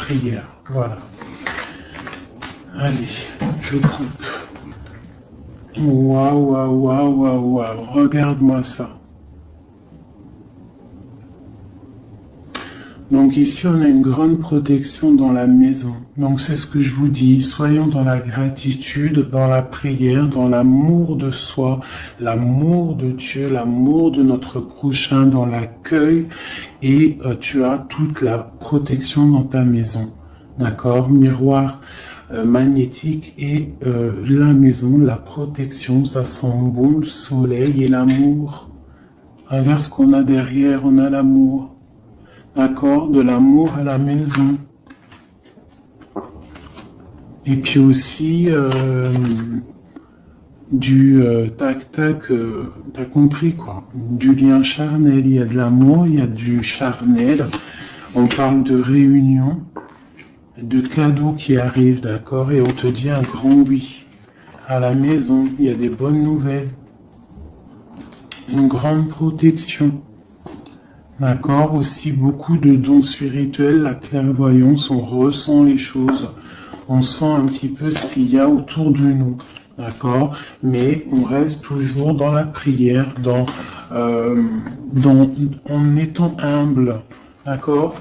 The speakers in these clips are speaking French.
prière. Voilà. Allez, je coupe. Waouh, waouh, waouh, waouh, waouh. Regarde-moi ça. Donc ici, on a une grande protection dans la maison. Donc c'est ce que je vous dis, soyons dans la gratitude, dans la prière, dans l'amour de soi, l'amour de Dieu, l'amour de notre prochain, dans l'accueil, et tu as toute la protection dans ta maison. D'accord? Miroir magnétique et la maison, la protection, ça sent bon, le soleil et l'amour. Regarde ce qu'on a derrière, on a l'amour. D'accord, de l'amour à la maison. Et puis aussi du tac-tac, t'as compris quoi. Du lien charnel, il y a de l'amour, il y a du charnel. On parle de réunion, de cadeaux qui arrivent, d'accord, et on te dit un grand oui. À la maison, il y a des bonnes nouvelles. Une grande protection. D'accord, aussi beaucoup de dons spirituels, la clairvoyance, on ressent les choses, on sent un petit peu ce qu'il y a autour de nous, d'accord, mais on reste toujours dans la prière, en étant humble, d'accord.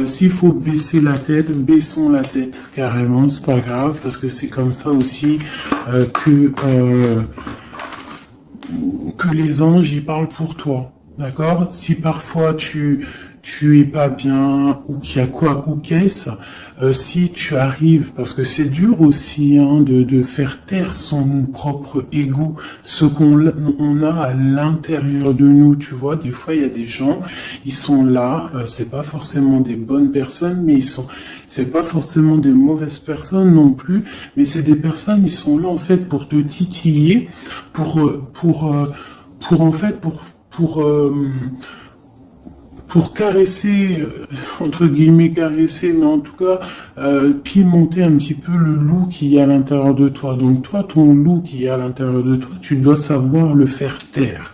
S'il faut baisser la tête, baissons la tête, carrément, c'est pas grave, parce que c'est comme ça aussi que les anges y parlent pour toi. D'accord? Si parfois tu es pas bien, ou qu'il y a quoi, ou qu'est-ce, si tu arrives, parce que c'est dur aussi de faire taire son propre ego, ce on a à l'intérieur de nous, tu vois, des fois il y a des gens, ils sont là, c'est pas forcément des bonnes personnes, mais c'est pas forcément des mauvaises personnes non plus, mais c'est des personnes, ils sont là en fait pour te titiller, pour caresser, entre guillemets caresser, mais en tout cas pimenter un petit peu le loup qui est à l'intérieur de toi. Donc toi, ton loup qui est à l'intérieur de toi, tu dois savoir le faire taire.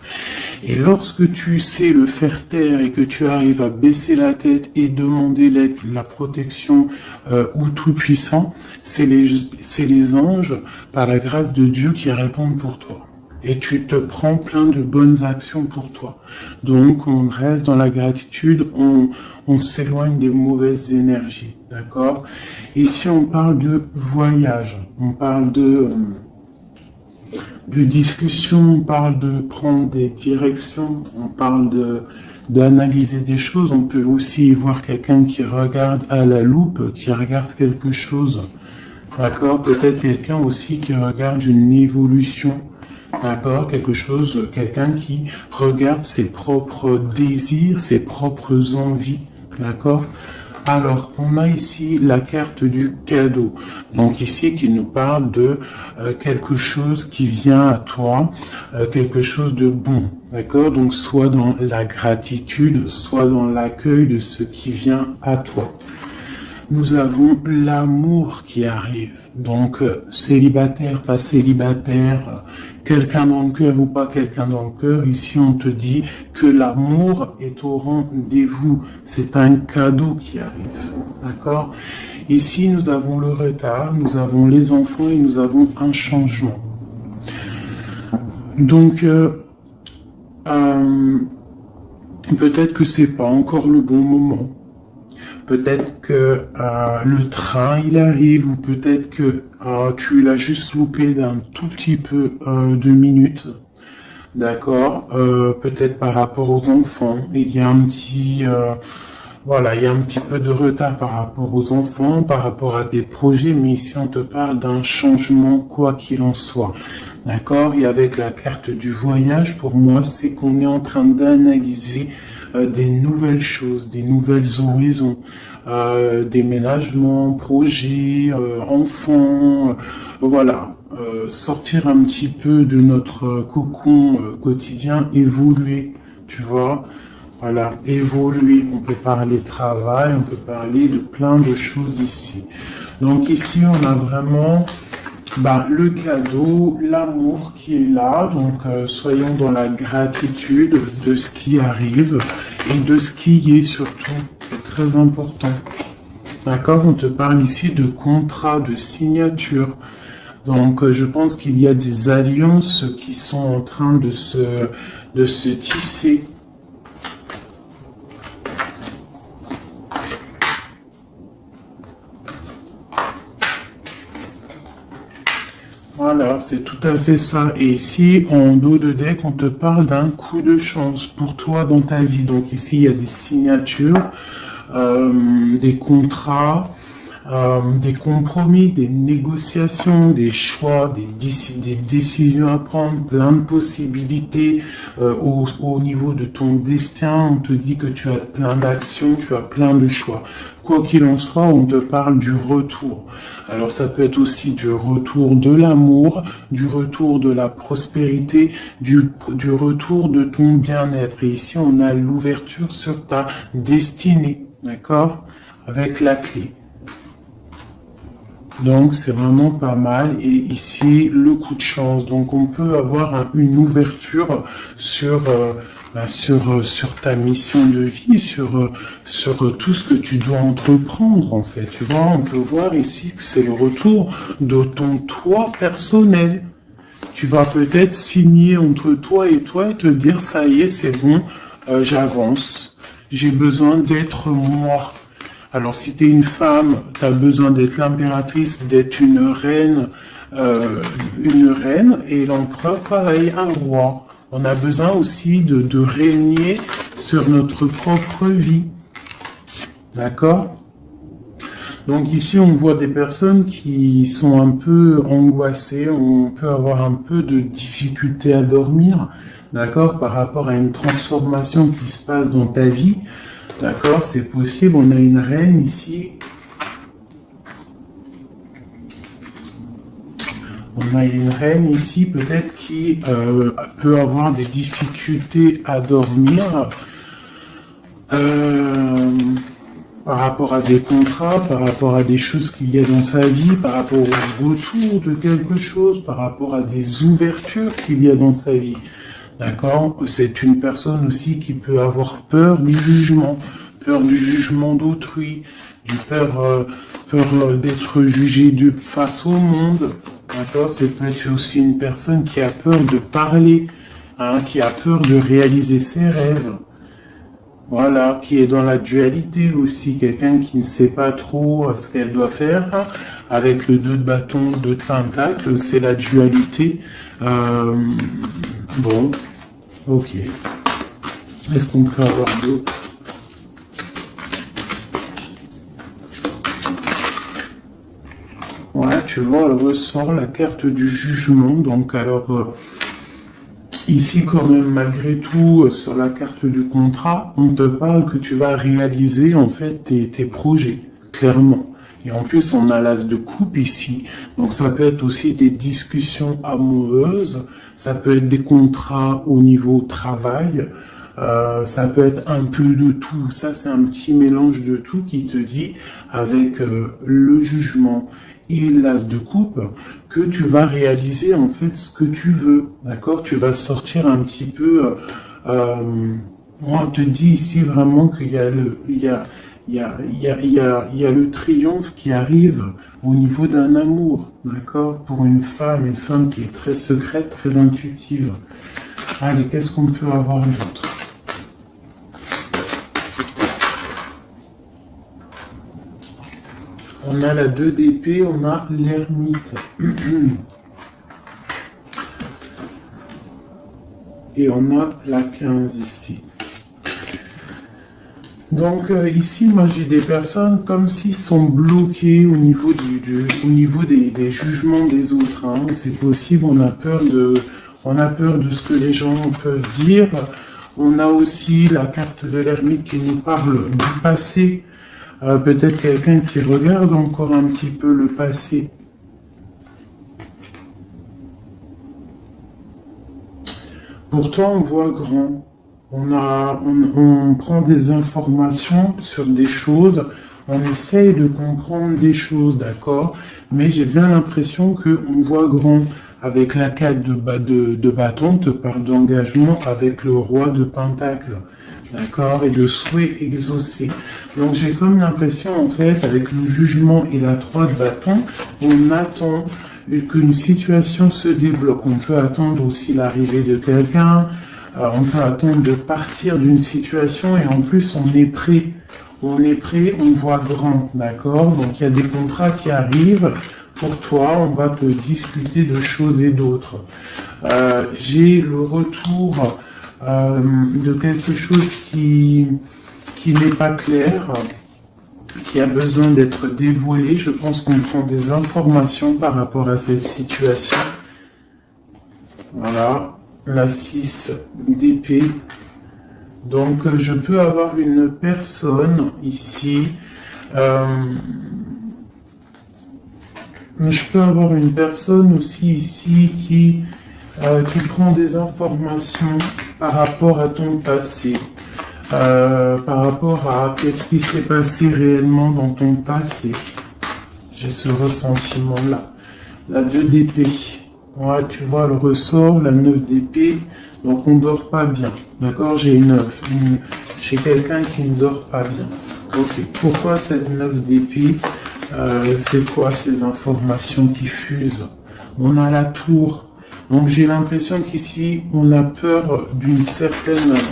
Et lorsque tu sais le faire taire et que tu arrives à baisser la tête et demander l'aide, la protection ou tout-puissant, c'est les anges, par la grâce de Dieu, qui répondent pour toi. Et tu te prends plein de bonnes actions pour toi. Donc, on reste dans la gratitude, on s'éloigne des mauvaises énergies, d'accord? Ici, on parle de voyage, on parle de discussion, on parle de prendre des directions, on parle d'analyser des choses. On peut aussi voir quelqu'un qui regarde à la loupe, qui regarde quelque chose, d'accord? Peut-être quelqu'un aussi qui regarde une évolution. D'accord, quelqu'un qui regarde ses propres désirs, ses propres envies, d'accord. Alors, on a ici la carte du cadeau, donc ici qui nous parle de quelque chose qui vient à toi, quelque chose de bon, d'accord. Donc, soit dans la gratitude, soit dans l'accueil de ce qui vient à toi. Nous avons l'amour qui arrive. Donc, célibataire, pas célibataire, quelqu'un dans le cœur ou pas quelqu'un dans le cœur, ici on te dit que l'amour est au rendez-vous. C'est un cadeau qui arrive. D'accord? Ici, nous avons le retard, nous avons les enfants et nous avons un changement. Donc, peut-être que c'est pas encore le bon moment. Peut-être que le train il arrive, ou peut-être que tu l'as juste loupé d'un tout petit peu de minutes, d'accord. Peut-être par rapport aux enfants, il y a un petit il y a un petit peu de retard par rapport aux enfants, par rapport à des projets, mais ici on te parle d'un changement quoi qu'il en soit. D'accord? Et avec la carte du voyage, pour moi, c'est qu'on est en train d'analyser des nouvelles choses, des nouvelles horizons, déménagements, projets, enfants, voilà. Sortir un petit peu de notre cocon quotidien, évoluer, tu vois. Voilà, évoluer. On peut parler travail, on peut parler de plein de choses ici. Donc ici, on a vraiment le cadeau, l'amour qui est là. Donc soyons dans la gratitude de ce qui arrive et de ce qui est surtout. C'est très important. D'accord? On te parle ici de contrat, de signature. Donc, je pense qu'il y a des alliances qui sont en train de se tisser. Voilà, c'est tout à fait ça. Et ici, en dos de deck, on te parle d'un coup de chance pour toi dans ta vie. Donc ici, il y a des signatures, des contrats, des compromis, des négociations, des choix, des décisions à prendre, plein de possibilités au niveau de ton destin. On te dit que tu as plein d'actions, tu as plein de choix. Quoi qu'il en soit, on te parle du retour. Alors ça peut être aussi du retour de l'amour, du retour de la prospérité, du retour de ton bien-être. Et ici, on a l'ouverture sur ta destinée, d'accord? Avec la clé. Donc c'est vraiment pas mal. Et ici, le coup de chance. Donc on peut avoir une ouverture sur sur ta mission de vie, sur tout ce que tu dois entreprendre en fait. Tu vois, on peut voir ici que c'est le retour de ton toi personnel. Tu vas peut-être signer entre toi et te dire ça y est, c'est bon, j'avance. J'ai besoin d'être moi. Alors si tu es une femme, tu as besoin d'être l'impératrice, d'être une reine, et l'empereur, pareil, un roi. On a besoin aussi de régner sur notre propre vie. D'accord? Donc ici, on voit des personnes qui sont un peu angoissées, on peut avoir un peu de difficulté à dormir, d'accord, par rapport à une transformation qui se passe dans ta vie. D'accord, c'est possible, on a une reine ici. On a une reine ici, peut-être qui peut avoir des difficultés à dormir par rapport à des contrats, par rapport à des choses qu'il y a dans sa vie, par rapport au retour de quelque chose, par rapport à des ouvertures qu'il y a dans sa vie. D'accord? C'est une personne aussi qui peut avoir peur du jugement d'autrui, peur d'être jugé face au monde. D'accord? C'est peut-être aussi une personne qui a peur de parler, hein, qui a peur de réaliser ses rêves. Voilà, qui est dans la dualité aussi, quelqu'un qui ne sait pas trop ce qu'elle doit faire. Avec le 2 de bâton, 2 de pentacle, c'est la dualité. Bon, ok. Est-ce qu'on peut avoir d'autres? Ouais, tu vois, elle ressort la carte du jugement. Donc, alors, ici, quand même, malgré tout, sur la carte du contrat, on te parle que tu vas réaliser, en fait, tes projets, clairement. Et en plus, on a l'as de coupe ici. Donc, ça peut être aussi des discussions amoureuses. Ça peut être des contrats au niveau travail. Ça peut être un peu de tout. Ça, c'est un petit mélange de tout qui te dit, avec le jugement et l'as de coupe, que tu vas réaliser en fait ce que tu veux. D'accord? Tu vas sortir un petit peu. On te dit ici vraiment qu'il y a il y a le triomphe qui arrive au niveau d'un amour, d'accord? Pour une femme qui est très secrète, très intuitive. Allez, qu'est-ce qu'on peut avoir d'autre? On a la 2 d'épée, on a l'ermite. Et on a la 15 ici. Donc ici, moi j'ai des personnes comme s'ils sont bloqués au niveau des jugements des autres. Hein. C'est possible, on a peur de ce que les gens peuvent dire. On a aussi la carte de l'ermite qui nous parle du passé. Peut-être quelqu'un qui regarde encore un petit peu le passé. Pourtant, on voit grand. On prend des informations sur des choses, on essaye de comprendre des choses, d'accord? Mais j'ai bien l'impression qu'on voit grand. Avec la 4 de bâton, on te parle d'engagement avec le roi de pentacle. d'accord, et de souhaits exaucés. Donc j'ai comme l'impression, en fait, avec le jugement et la 3 de bâton, on attend qu'une situation se débloque. On peut attendre aussi l'arrivée de quelqu'un, on peut attendre de partir d'une situation, et en plus on est prêt. On est prêt, on voit grand, d'accord? Donc il y a des contrats qui arrivent pour toi, on va te discuter de choses et d'autres. J'ai le retour de quelque chose qui n'est pas clair, qui a besoin d'être dévoilé. Je pense qu'on prend des informations par rapport à cette situation. Voilà, la 6 d'épée. Donc, je peux avoir une personne ici. Je peux avoir une personne aussi ici qui prend des informations par rapport à ton passé. Par rapport à qu'est-ce qui s'est passé réellement dans ton passé. J'ai ce ressentiment-là. La 2 d'épée. Ouais, tu vois le ressort, la 9 d'épée. Donc on dort pas bien. D'accord, j'ai quelqu'un qui ne dort pas bien. Ok, pourquoi cette 9 d'épée? C'est quoi ces informations qui fusent? On a la tour. Donc j'ai l'impression qu'ici, on a peur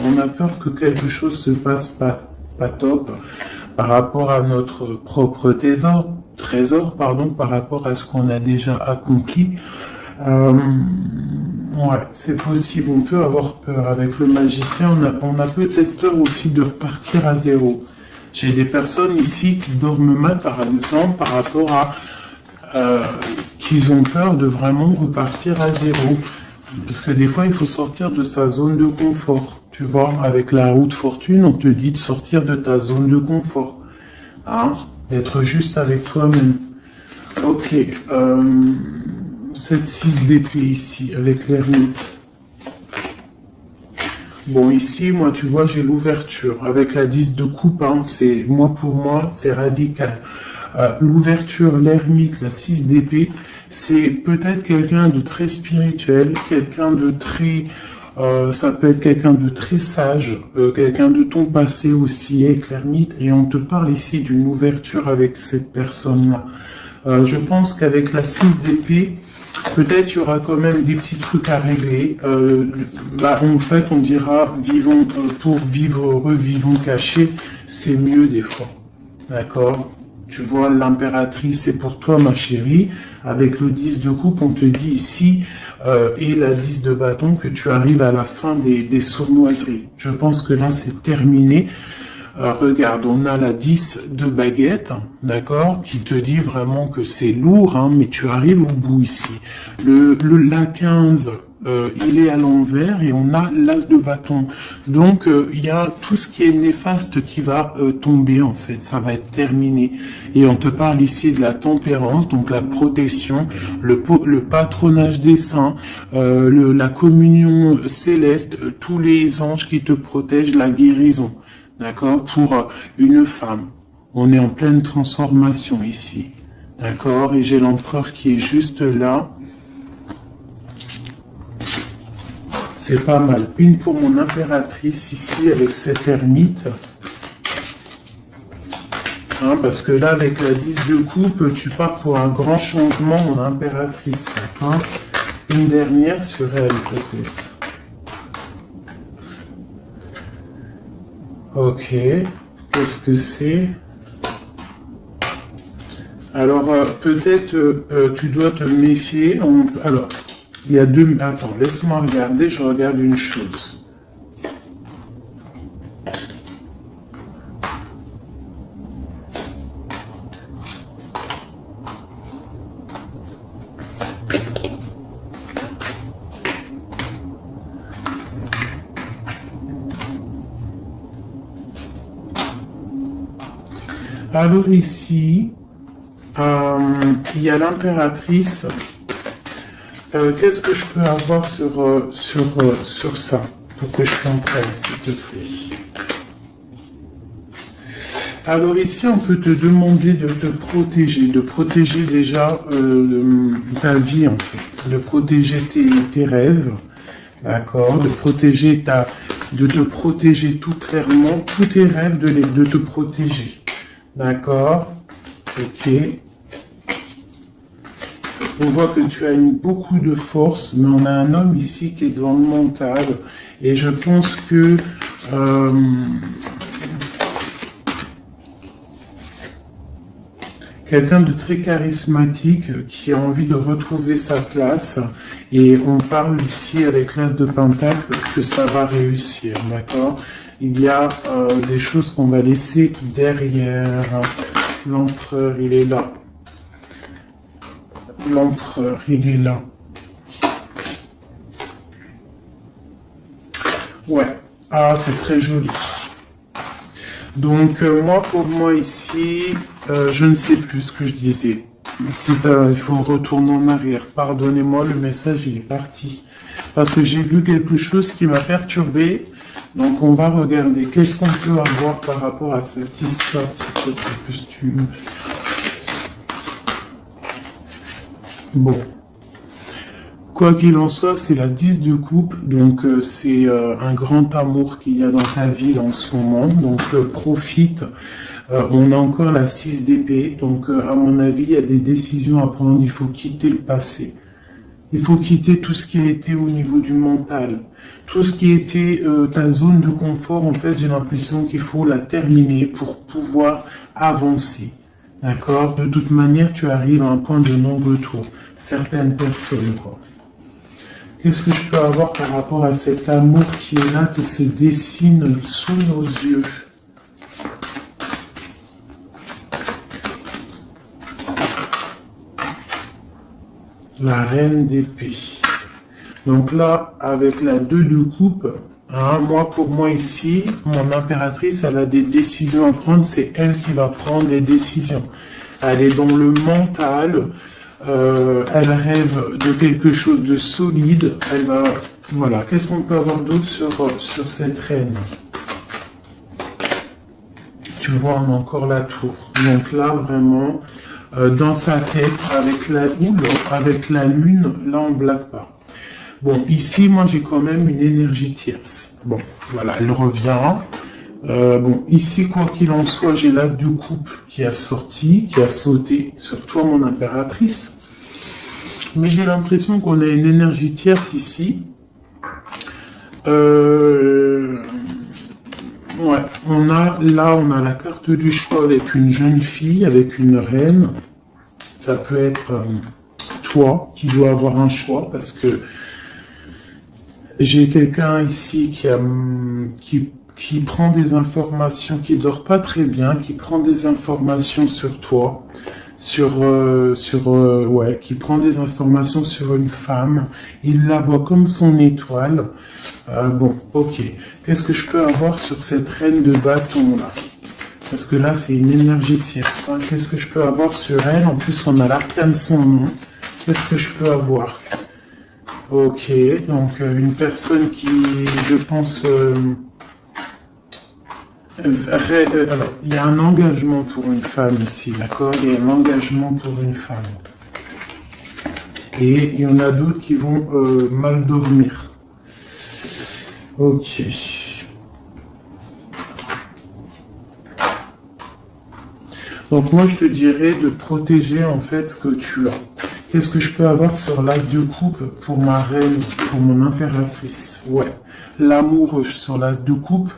on a peur que quelque chose se passe pas top par rapport à notre propre trésor, par rapport à ce qu'on a déjà accompli. Ouais, c'est possible, on peut avoir peur. Avec le magicien, on a peut-être peur aussi de repartir à zéro. J'ai des personnes ici qui dorment mal, par exemple, par rapport à qu'ils ont peur de vraiment repartir à zéro. Parce que des fois, il faut sortir de sa zone de confort. Tu vois, avec la roue de fortune, on te dit de sortir de ta zone de confort. Hein? D'être juste avec toi-même. Ok. Cette 6 d'épée ici, avec l'ermite. Bon, ici, moi, tu vois, j'ai l'ouverture. Avec la 10 de coupe, hein, pour moi, c'est radical. L'ouverture, l'ermite, la 6 d'épée, c'est peut-être quelqu'un de très spirituel, quelqu'un de très... ça peut être quelqu'un de très sage, quelqu'un de ton passé aussi, avec l'ermite, et on te parle ici d'une ouverture avec cette personne-là. Je pense qu'avec la 6 d'épée, peut-être il y aura quand même des petits trucs à régler. En fait, on dira vivons pour vivre heureux, vivons cachés, c'est mieux des fois. D'accord? Tu vois, l'impératrice, c'est pour toi, ma chérie. Avec le 10 de coupe, on te dit ici, et la 10 de bâton, que tu arrives à la fin des sournoiseries. Je pense que là, c'est terminé. Regarde, on a la 10 de baguette, d'accord, qui te dit vraiment que c'est lourd, hein, mais tu arrives au bout ici. La 15, il est à l'envers et on a l'as de bâton. Donc, il y a tout ce qui est néfaste qui va tomber, en fait. Ça va être terminé. Et on te parle ici de la tempérance, donc la protection, le patronage des saints, la communion céleste, tous les anges qui te protègent, la guérison. D'accord? Pour une femme. On est en pleine transformation ici. D'accord? Et j'ai l'empereur qui est juste là. C'est pas mal. Une pour mon impératrice ici avec cette ermite. Hein, parce que là, avec la 10 de coupe, tu pars pour un grand changement, mon impératrice. Hein? Une dernière sur elle, peut-être. Ok, qu'est-ce que c'est? Alors, peut-être tu dois te méfier. Alors, il y a deux... Attends, laisse-moi regarder, je regarde une chose. Alors ici, il y a l'impératrice. Qu'est-ce que je peux avoir sur ça pour que je comprenne, s'il te plaît? Alors ici, on peut te demander de te protéger, de protéger déjà ta vie en fait, de protéger tes rêves, d'accord, de protéger de te protéger tout clairement. Tous tes rêves de te protéger. D'accord? Ok. On voit que tu as beaucoup de force, mais on a un homme ici qui est dans le mental. Et je pense que quelqu'un de très charismatique qui a envie de retrouver sa place. Et on parle ici avec l'As de Pentacle que ça va réussir, d'accord? Il y a des choses qu'on va laisser derrière. L'empereur, il est là. L'empereur, il est là. Ouais. Ah, c'est très joli. Donc, moi, pour moi, ici, je ne sais plus ce que je disais. Il faut retourner en arrière. Pardonnez-moi, le message, il est parti. Parce que j'ai vu quelque chose qui m'a perturbé. Donc, on va regarder. Qu'est-ce qu'on peut avoir par rapport à cette histoire, s'il te plaît, costume. Bon. Quoi qu'il en soit, c'est la 10 de coupe, donc c'est un grand amour qu'il y a dans ta vie en ce moment, donc profite. On a encore la 6 d'épée, donc à mon avis, il y a des décisions à prendre, il faut quitter le passé. Il faut quitter tout ce qui a été au niveau du mental. Tout ce qui était ta zone de confort, en fait, j'ai l'impression qu'il faut la terminer pour pouvoir avancer. D'accord? De toute manière, tu arrives à un point de non-retour. Certaines personnes, quoi. Qu'est-ce que je peux avoir par rapport à cet amour qui est là, qui se dessine sous nos yeux? La reine d'épée. Donc là, avec la 2 de coupe, hein, pour moi ici, mon impératrice, elle a des décisions à prendre, c'est elle qui va prendre les décisions. Elle est dans le mental, elle rêve de quelque chose de solide, elle va... Voilà, qu'est-ce qu'on peut avoir d'autre sur cette reine? Tu vois, on a encore la tour. Donc là, vraiment, dans sa tête, avec la lune, là, on ne blague pas. Bon, ici, moi, j'ai quand même une énergie tierce. Bon, voilà, elle revient. Bon, ici, quoi qu'il en soit, j'ai l'as de coupe qui a sauté sur toi, mon impératrice. Mais j'ai l'impression qu'on a une énergie tierce ici. Ouais, on a la carte du choix avec une jeune fille, avec une reine. Ça peut être toi qui dois avoir un choix parce que j'ai quelqu'un ici qui prend des informations, qui dort pas très bien, qui prend des informations sur toi, qui prend des informations sur une femme. Il la voit comme son étoile. Bon, ok. Qu'est-ce que je peux avoir sur cette reine de bâton là? Parce que là, c'est une énergie tierce. Hein. Qu'est-ce que je peux avoir sur elle? En plus, on a l'arcane son nom. Qu'est-ce que je peux avoir? Ok, donc une personne qui, je pense... alors, il y a un engagement pour une femme ici, d'accord? Il y a un engagement pour une femme. Et il y en a d'autres qui vont mal dormir. Ok. Donc moi, je te dirais de protéger en fait ce que tu as. Qu'est-ce que je peux avoir sur l'as de coupe pour ma reine, pour mon impératrice? Ouais, l'amour sur l'as de coupe.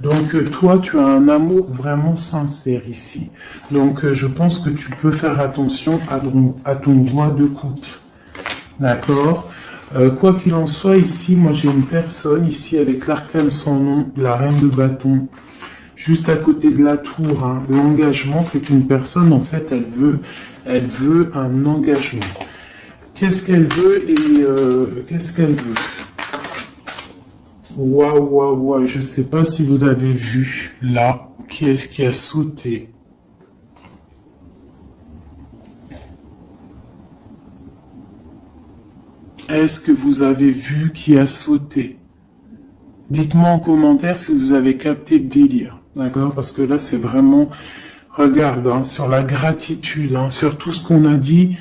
Donc toi, tu as un amour vraiment sincère ici. Donc je pense que tu peux faire attention à ton roi de coupe. D'accord? Quoi qu'il en soit, ici, moi j'ai une personne ici avec l'arcane sans nom, la reine de bâton. Juste à côté de la tour, hein. L'engagement, c'est une personne, en fait, elle veut un engagement. Qu'est-ce qu'elle veut et qu'est-ce qu'elle veut? Waouh, je sais pas si vous avez vu, là, qui est-ce qui a sauté? Est-ce que vous avez vu qui a sauté? Dites-moi en commentaire si vous avez capté le délire, d'accord? Parce que là, c'est vraiment... Regarde, hein, sur la gratitude, hein, sur tout ce qu'on a dit.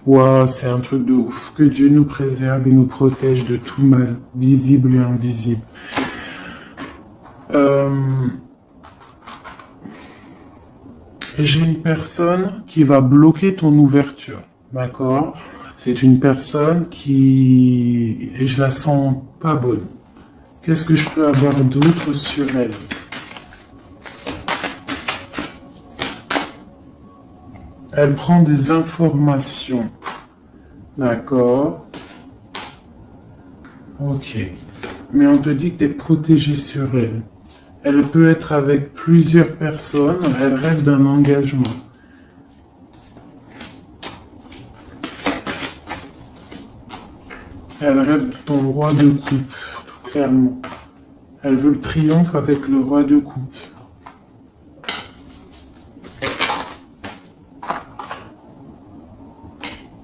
Waouh, c'est un truc de ouf. Que Dieu nous préserve et nous protège de tout mal, visible et invisible. J'ai une personne qui va bloquer ton ouverture, d'accord? C'est une personne qui... et je la sens pas bonne. Qu'est-ce que je peux avoir d'autre sur elle? Elle prend des informations, d'accord? Ok. Mais on te dit que tu es protégé sur elle. Elle peut être avec plusieurs personnes, elle rêve d'un engagement. Elle rêve de ton roi de coupe, clairement. Elle veut le triomphe avec le roi de coupe.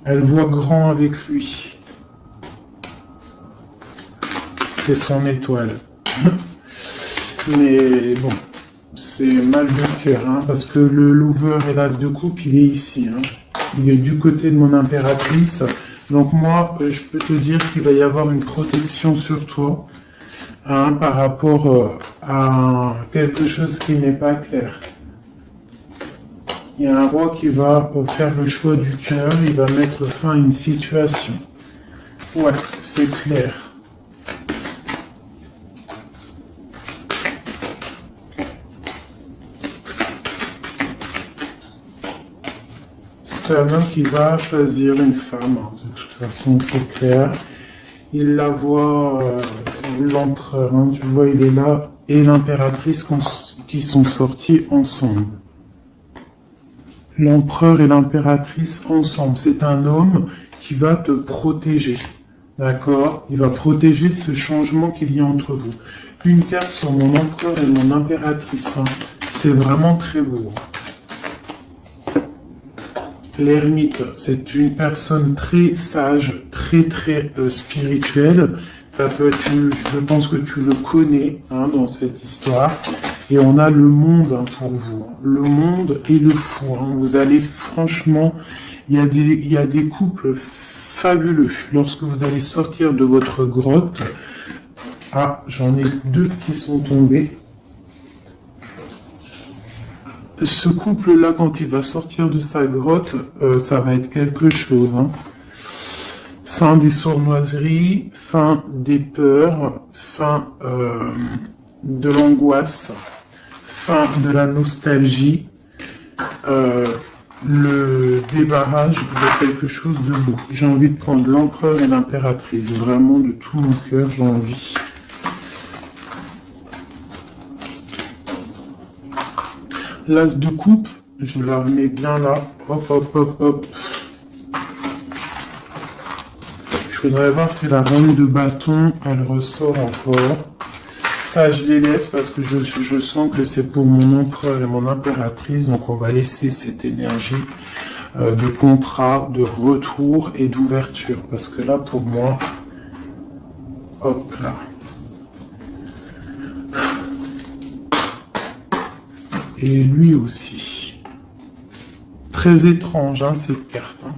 Elle voit grand avec lui. C'est son étoile. Mais bon, c'est mal de cœur, hein, parce que le lover et l'as de coupe, il est ici. Hein. Il est du côté de mon impératrice. Donc moi, je peux te dire qu'il va y avoir une protection sur toi, hein, par rapport à quelque chose qui n'est pas clair. Il y a un roi qui va faire le choix du cœur, il va mettre fin à une situation. Ouais, c'est clair. C'est un homme qui va choisir une femme, hein. De toute façon, c'est clair. Il la voit, l'empereur, hein, tu vois, il est là, et l'impératrice qui sont sortis ensemble. L'empereur et l'impératrice ensemble. C'est un homme qui va te protéger. D'accord? Il va protéger ce changement qu'il y a entre vous. Une carte sur mon empereur et mon impératrice. Hein. C'est vraiment très beau. L'ermite, c'est une personne très sage, très spirituelle. Ça peut être, je pense que tu le connais, hein, dans cette histoire. Et on a le monde, hein, pour vous. Le monde et le fou. Hein. Vous allez, franchement, il y a des couples fabuleux. Lorsque vous allez sortir de votre grotte, ah, j'en ai deux qui sont tombés. Ce couple-là, quand il va sortir de sa grotte, ça va être quelque chose. Hein. Fin des sournoiseries, fin des peurs, fin de l'angoisse, fin de la nostalgie, le débarrage de quelque chose de beau. J'ai envie de prendre l'empereur et l'impératrice. Vraiment, de tout mon cœur, j'ai envie. L'as de coupe, je la remets bien là. Hop, hop, hop, hop. Je voudrais voir si la reine de bâton, elle ressort encore. Ça, je les laisse parce que je sens que c'est pour mon empereur et mon impératrice. Donc, on va laisser cette énergie de contrat, de retour et d'ouverture. Parce que là, pour moi, hop là. Et lui aussi. Très étrange, hein, cette carte. Hein.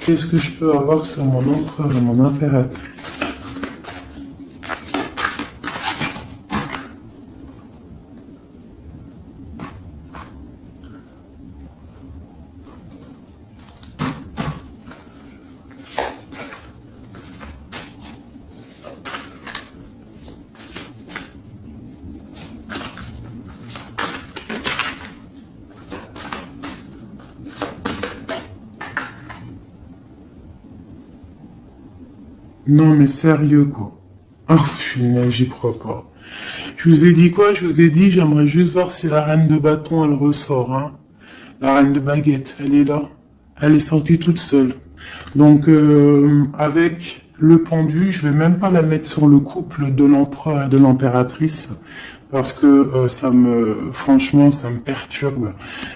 Qu'est-ce que je peux avoir sur mon empereur et mon impératrice? Non, mais sérieux, quoi. Oh, punaise, j'y crois pas. Je vous ai dit quoi? Je vous ai dit, j'aimerais juste voir si la reine de bâton, elle ressort, hein. La reine de baguette, elle est là. Elle est sortie toute seule. Donc, avec le pendu, je vais même pas la mettre sur le couple de l'empereur et de l'impératrice. Parce que franchement, ça me perturbe.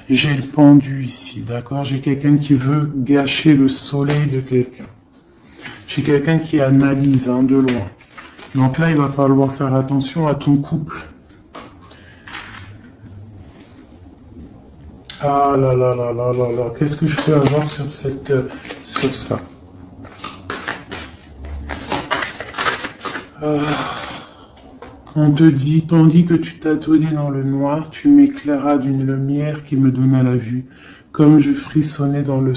J'ai le pendu ici, d'accord? J'ai quelqu'un qui veut gâcher le soleil de quelqu'un. J'ai quelqu'un qui analyse, hein, de loin. Donc là, il va falloir faire attention à ton couple. Ah là là là là là là. Qu'est-ce que je peux avoir sur ça? On te dit, tandis que tu tâtonnais dans le noir, tu m'éclairas d'une lumière qui me donna la vue. Comme je frissonnais dans le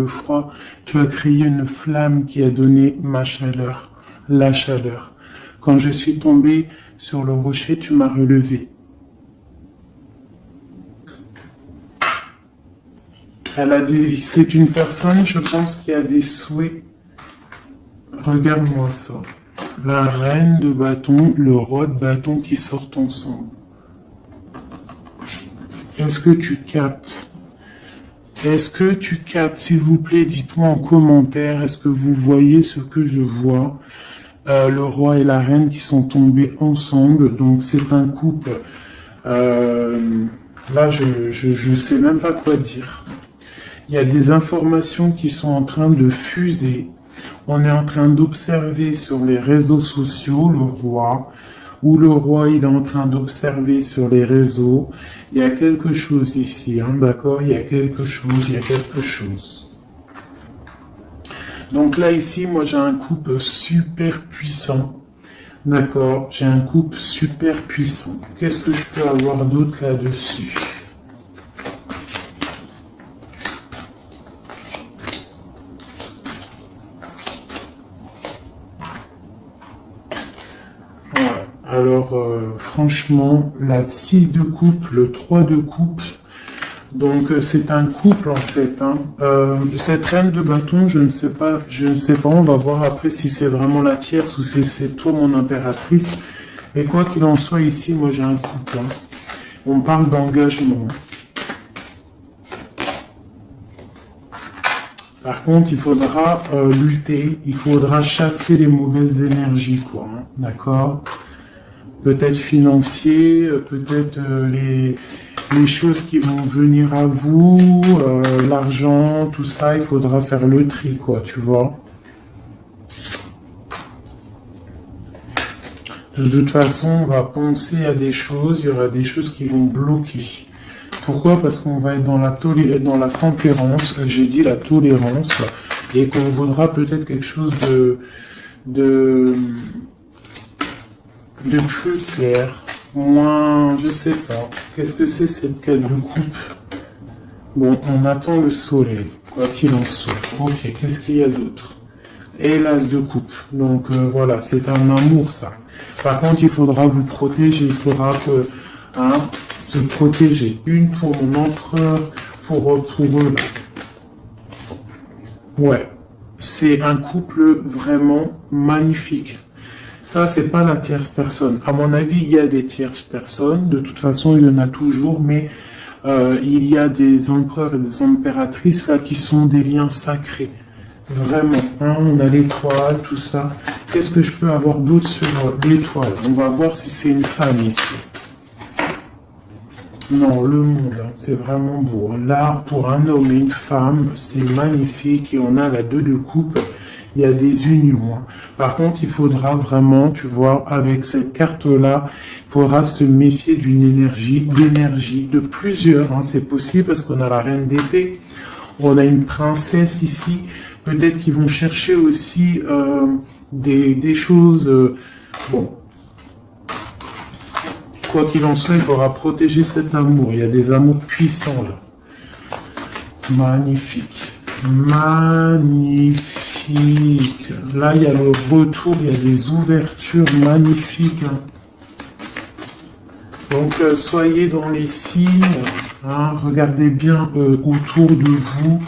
froid, tu as créé une flamme qui a donné ma chaleur, la chaleur. Quand je suis tombé sur le rocher, tu m'as relevé. C'est une personne, je pense, qui a des souhaits. Regarde-moi ça. La reine de bâton, le roi de bâton qui sortent ensemble. Est-ce que tu captes? Est-ce que tu captes, s'il vous plaît, dites-moi en commentaire, est-ce que vous voyez ce que je vois? Le roi et la reine qui sont tombés ensemble, donc c'est un couple. Là, je sais même pas quoi dire. Il y a des informations qui sont en train de fuser. On est en train d'observer sur les réseaux sociaux le roi, ou le roi il est en train d'observer sur les réseaux. Il y a quelque chose ici, hein, d'accord? Il y a quelque chose. Donc là ici, moi j'ai un couple super puissant. D'accord? J'ai un couple super puissant. Qu'est-ce que je peux avoir d'autre là-dessus? Alors, franchement, la 6 de coupe, le 3 de coupe, donc c'est un couple en fait. Hein. Cette reine de bâton, je ne sais pas, on va voir après si c'est vraiment la tierce ou si c'est toi mon impératrice. Et quoi qu'il en soit ici, moi j'ai un couple. Hein. On parle d'engagement. Par contre, il faudra lutter, il faudra chasser les mauvaises énergies, quoi. Hein. D'accord? Peut-être financier, peut-être les choses qui vont venir à vous, l'argent, tout ça, il faudra faire le tri, quoi, tu vois. De toute façon, on va penser à des choses, il y aura des choses qui vont bloquer. Pourquoi? Parce qu'on va être dans la tempérance, j'ai dit la tolérance, et qu'on voudra peut-être quelque chose de plus clair, moins, je sais pas. Qu'est-ce que c'est cette quête de coupe? Bon, on attend le soleil, quoi qu'il en soit. Ok, qu'est-ce qu'il y a d'autre? Et l'as de coupe. Donc voilà, c'est un amour ça. Par contre, il faudra vous protéger, il faudra se protéger. Une pour mon empereur, pour eux là. Ouais, c'est un couple vraiment magnifique. Ça, c'est pas la tierce personne. À mon avis, il y a des tierces personnes. De toute façon, il y en a toujours, mais il y a des empereurs et des impératrices là qui sont des liens sacrés. Vraiment. Hein, on a l'étoile, tout ça. Qu'est-ce que je peux avoir d'autre sur l'étoile? On va voir si c'est une femme ici. Non, le monde, hein, c'est vraiment beau. L'art pour un homme et une femme, c'est magnifique. Et on a la 2 de coupe. Il y a des unions. Hein. Par contre, il faudra vraiment, tu vois, avec cette carte-là, il faudra se méfier d'énergie, de plusieurs. Hein. C'est possible parce qu'on a la reine d'épée, on a une princesse ici. Peut-être qu'ils vont chercher aussi des choses. Bon, quoi qu'il en soit, il faudra protéger cet amour. Il y a des amours puissants là. Magnifique. Magnifique. Là, il y a le retour, il y a des ouvertures magnifiques. Hein. Donc, soyez dans les signes. Hein, regardez bien autour de vous.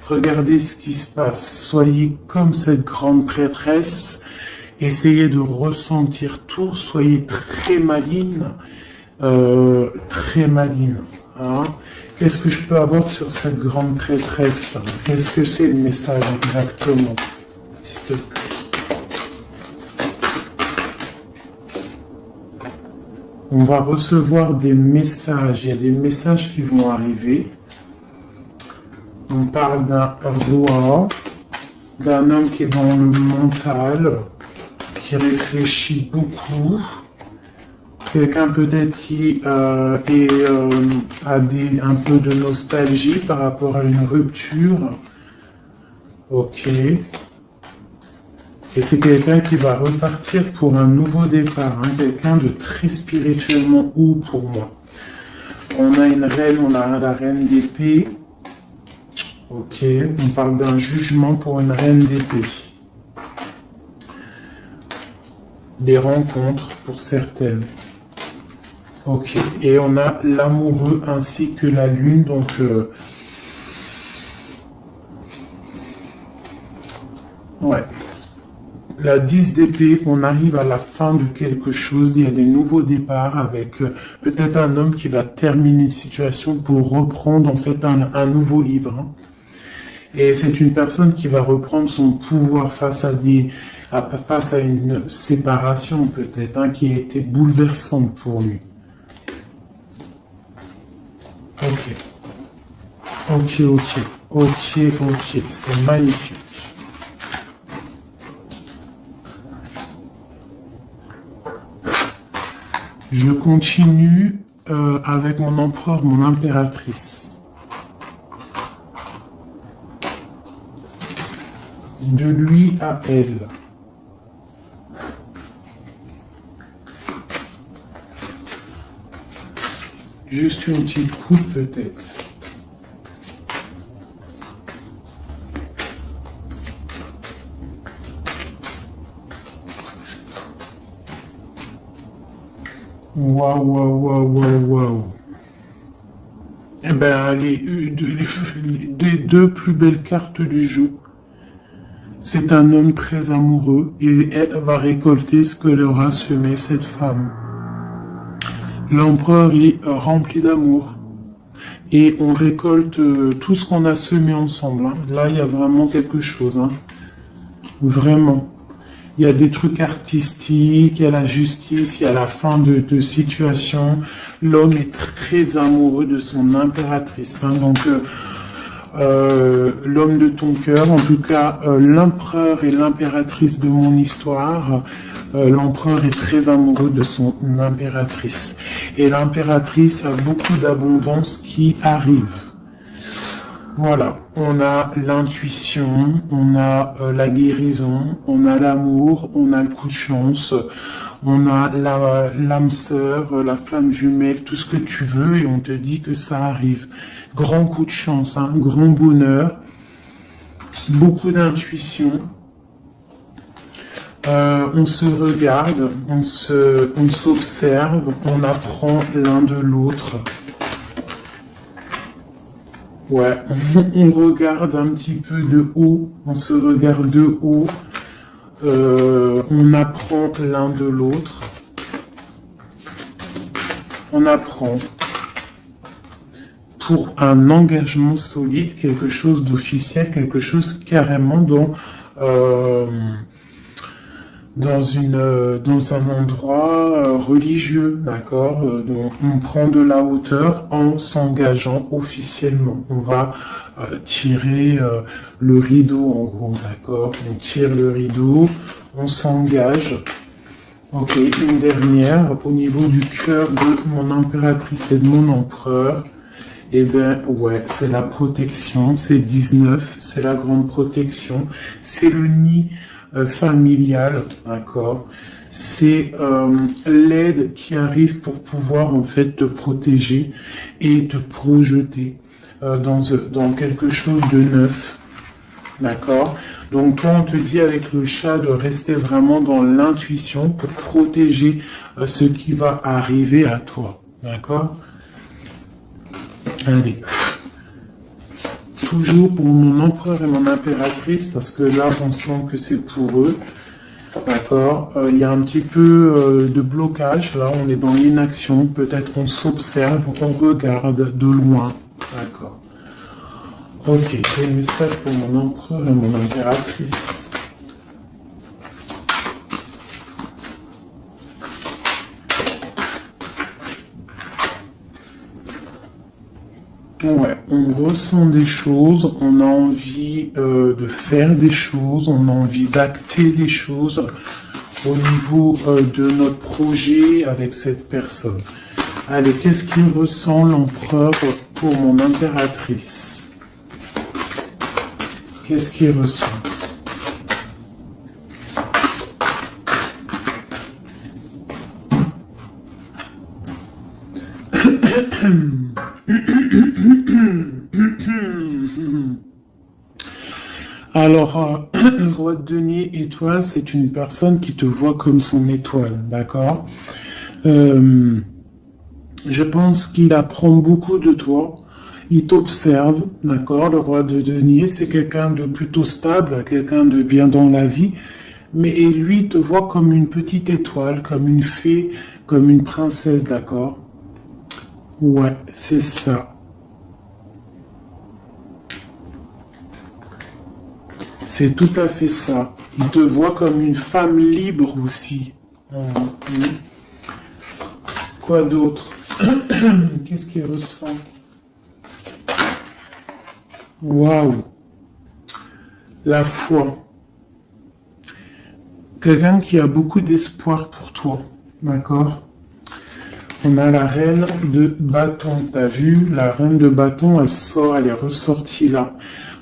Regardez ce qui se passe. Soyez comme cette grande prêtresse. Essayez de ressentir tout. Soyez très maligne. Très maligne. Hein. Qu'est-ce que je peux avoir sur cette grande prêtresse? Qu'est-ce que c'est le message exactement? S'il te plaît. On va recevoir des messages. Il y a des messages qui vont arriver. On parle d'un roi, d'un homme qui est dans le mental, qui réfléchit beaucoup. Quelqu'un peut-être qui a un peu de nostalgie par rapport à une rupture. Ok. Et c'est quelqu'un qui va repartir pour un nouveau départ, hein, quelqu'un de très spirituellement haut pour moi. On a une reine, on a la reine d'épée. Ok, on parle d'un jugement pour une reine d'épée. Des rencontres pour certaines. Ok, et on a l'amoureux ainsi que la lune, donc ouais. La 10 d'épée, on arrive à la fin de quelque chose, il y a des nouveaux départs avec peut-être un homme qui va terminer une situation pour reprendre en fait un nouveau livre. Hein. Et c'est une personne qui va reprendre son pouvoir face à une séparation peut-être, hein, qui a été bouleversante pour lui. Ok, c'est magnifique. Je continue avec mon empereur, mon impératrice. De lui à elle. Juste une petite coupe peut-être. Waouh. Eh ben, les deux plus belles cartes du jeu. C'est un homme très amoureux et elle va récolter ce que leur a semé cette femme. L'empereur est rempli d'amour. Et on récolte tout ce qu'on a semé ensemble. Hein. Là, il y a vraiment quelque chose. Hein. Vraiment. Il y a des trucs artistiques, il y a la justice, il y a la fin de situation. L'homme est très amoureux de son impératrice. Hein. Donc, l'homme de ton cœur, en tout cas, l'empereur et l'impératrice de mon histoire. L'empereur est très amoureux de son impératrice. Et l'impératrice a beaucoup d'abondance qui arrive. Voilà, on a l'intuition, on a la guérison, on a l'amour, on a le coup de chance, on a l'âme sœur, la flamme jumelle, tout ce que tu veux, et on te dit que ça arrive. Grand coup de chance, hein, grand bonheur, beaucoup d'intuition. On se regarde, on s'observe, on apprend l'un de l'autre. Ouais, on regarde un petit peu de haut, on se regarde de haut, on apprend l'un de l'autre. On apprend pour un engagement solide, quelque chose d'officiel, quelque chose carrément dans un endroit religieux, d'accord, on prend de la hauteur en s'engageant officiellement. On va tirer le rideau, en gros, d'accord. On tire le rideau, on s'engage. Ok, une dernière, au niveau du cœur de mon impératrice et de mon empereur. Eh ben ouais, c'est la protection, c'est 19, c'est la grande protection, c'est le nid familial, d'accord. C'est l'aide qui arrive pour pouvoir en fait te protéger et te projeter dans quelque chose de neuf, d'accord. Donc toi on te dit avec le chat de rester vraiment dans l'intuition pour protéger ce qui va arriver à toi, d'accord. Allez. Toujours pour mon empereur et mon impératrice, parce que là, on sent que c'est pour eux. D'accord. Il y a un petit peu de blocage. Là, on est dans l'inaction. Peut-être on s'observe, on regarde de loin. D'accord. Ok. Quel message pour mon empereur et mon impératrice? Ouais, on ressent des choses, on a envie de faire des choses, on a envie d'acter des choses au niveau de notre projet avec cette personne. Allez, qu'est-ce qu'il ressent l'empereur pour mon impératrice? Qu'est-ce qu'il ressent? Alors, roi de denier étoile, c'est une personne qui te voit comme son étoile, d'accord? Euh, je pense qu'il apprend beaucoup de toi. Il t'observe, d'accord? Le roi de denier, c'est quelqu'un de plutôt stable, quelqu'un de bien dans la vie. Mais et lui te voit comme une petite étoile, comme une fée, comme une princesse, d'accord? Ouais, c'est ça. C'est tout à fait ça. Il te voit comme une femme libre aussi. Mhm. Quoi d'autre? Qu'est-ce qu'il ressent? Waouh, la foi. Quelqu'un qui a beaucoup d'espoir pour toi, d'accord? On a la reine de bâton. T'as vu, la reine de bâton, elle sort, elle est ressortie là.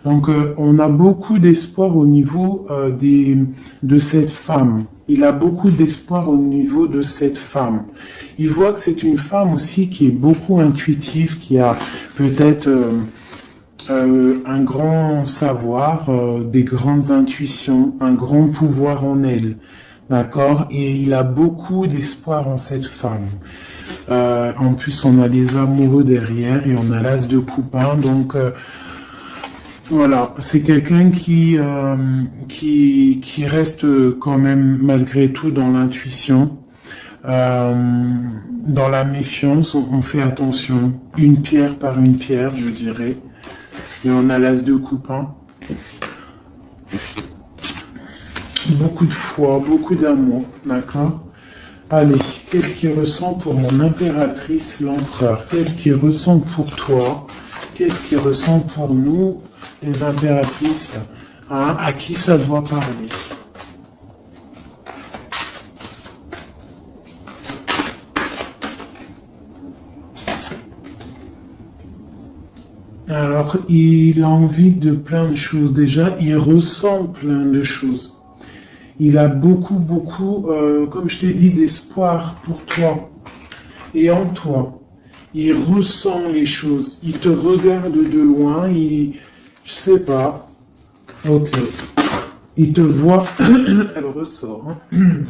Donc, on a beaucoup d'espoir au niveau de cette femme. Il a beaucoup d'espoir au niveau de cette femme. Il voit que c'est une femme aussi qui est beaucoup intuitive, qui a peut-être un grand savoir, des grandes intuitions, un grand pouvoir en elle. D'accord? Et il a beaucoup d'espoir en cette femme. En plus, on a les amoureux derrière et on a l'as de coupin. Donc, voilà, c'est quelqu'un qui reste quand même malgré tout dans l'intuition. Dans la méfiance, on fait attention. Une pierre par une pierre, je dirais. Et on a l'as de coupin. Beaucoup de foi, beaucoup d'amour, d'accord? Allez, qu'est-ce qu'il ressent pour mon impératrice, l'empereur? Qu'est-ce qu'il ressent pour toi? Qu'est-ce qu'il ressent pour nous, les impératrices? Hein? À qui ça doit parler? Alors, il a envie de plein de choses. Déjà, il ressent plein de choses. Il a beaucoup, comme je t'ai dit, d'espoir pour toi et en toi. Il ressent les choses. Il te regarde de loin. Je sais pas. Ok. Il te voit. Elle ressort. Hein.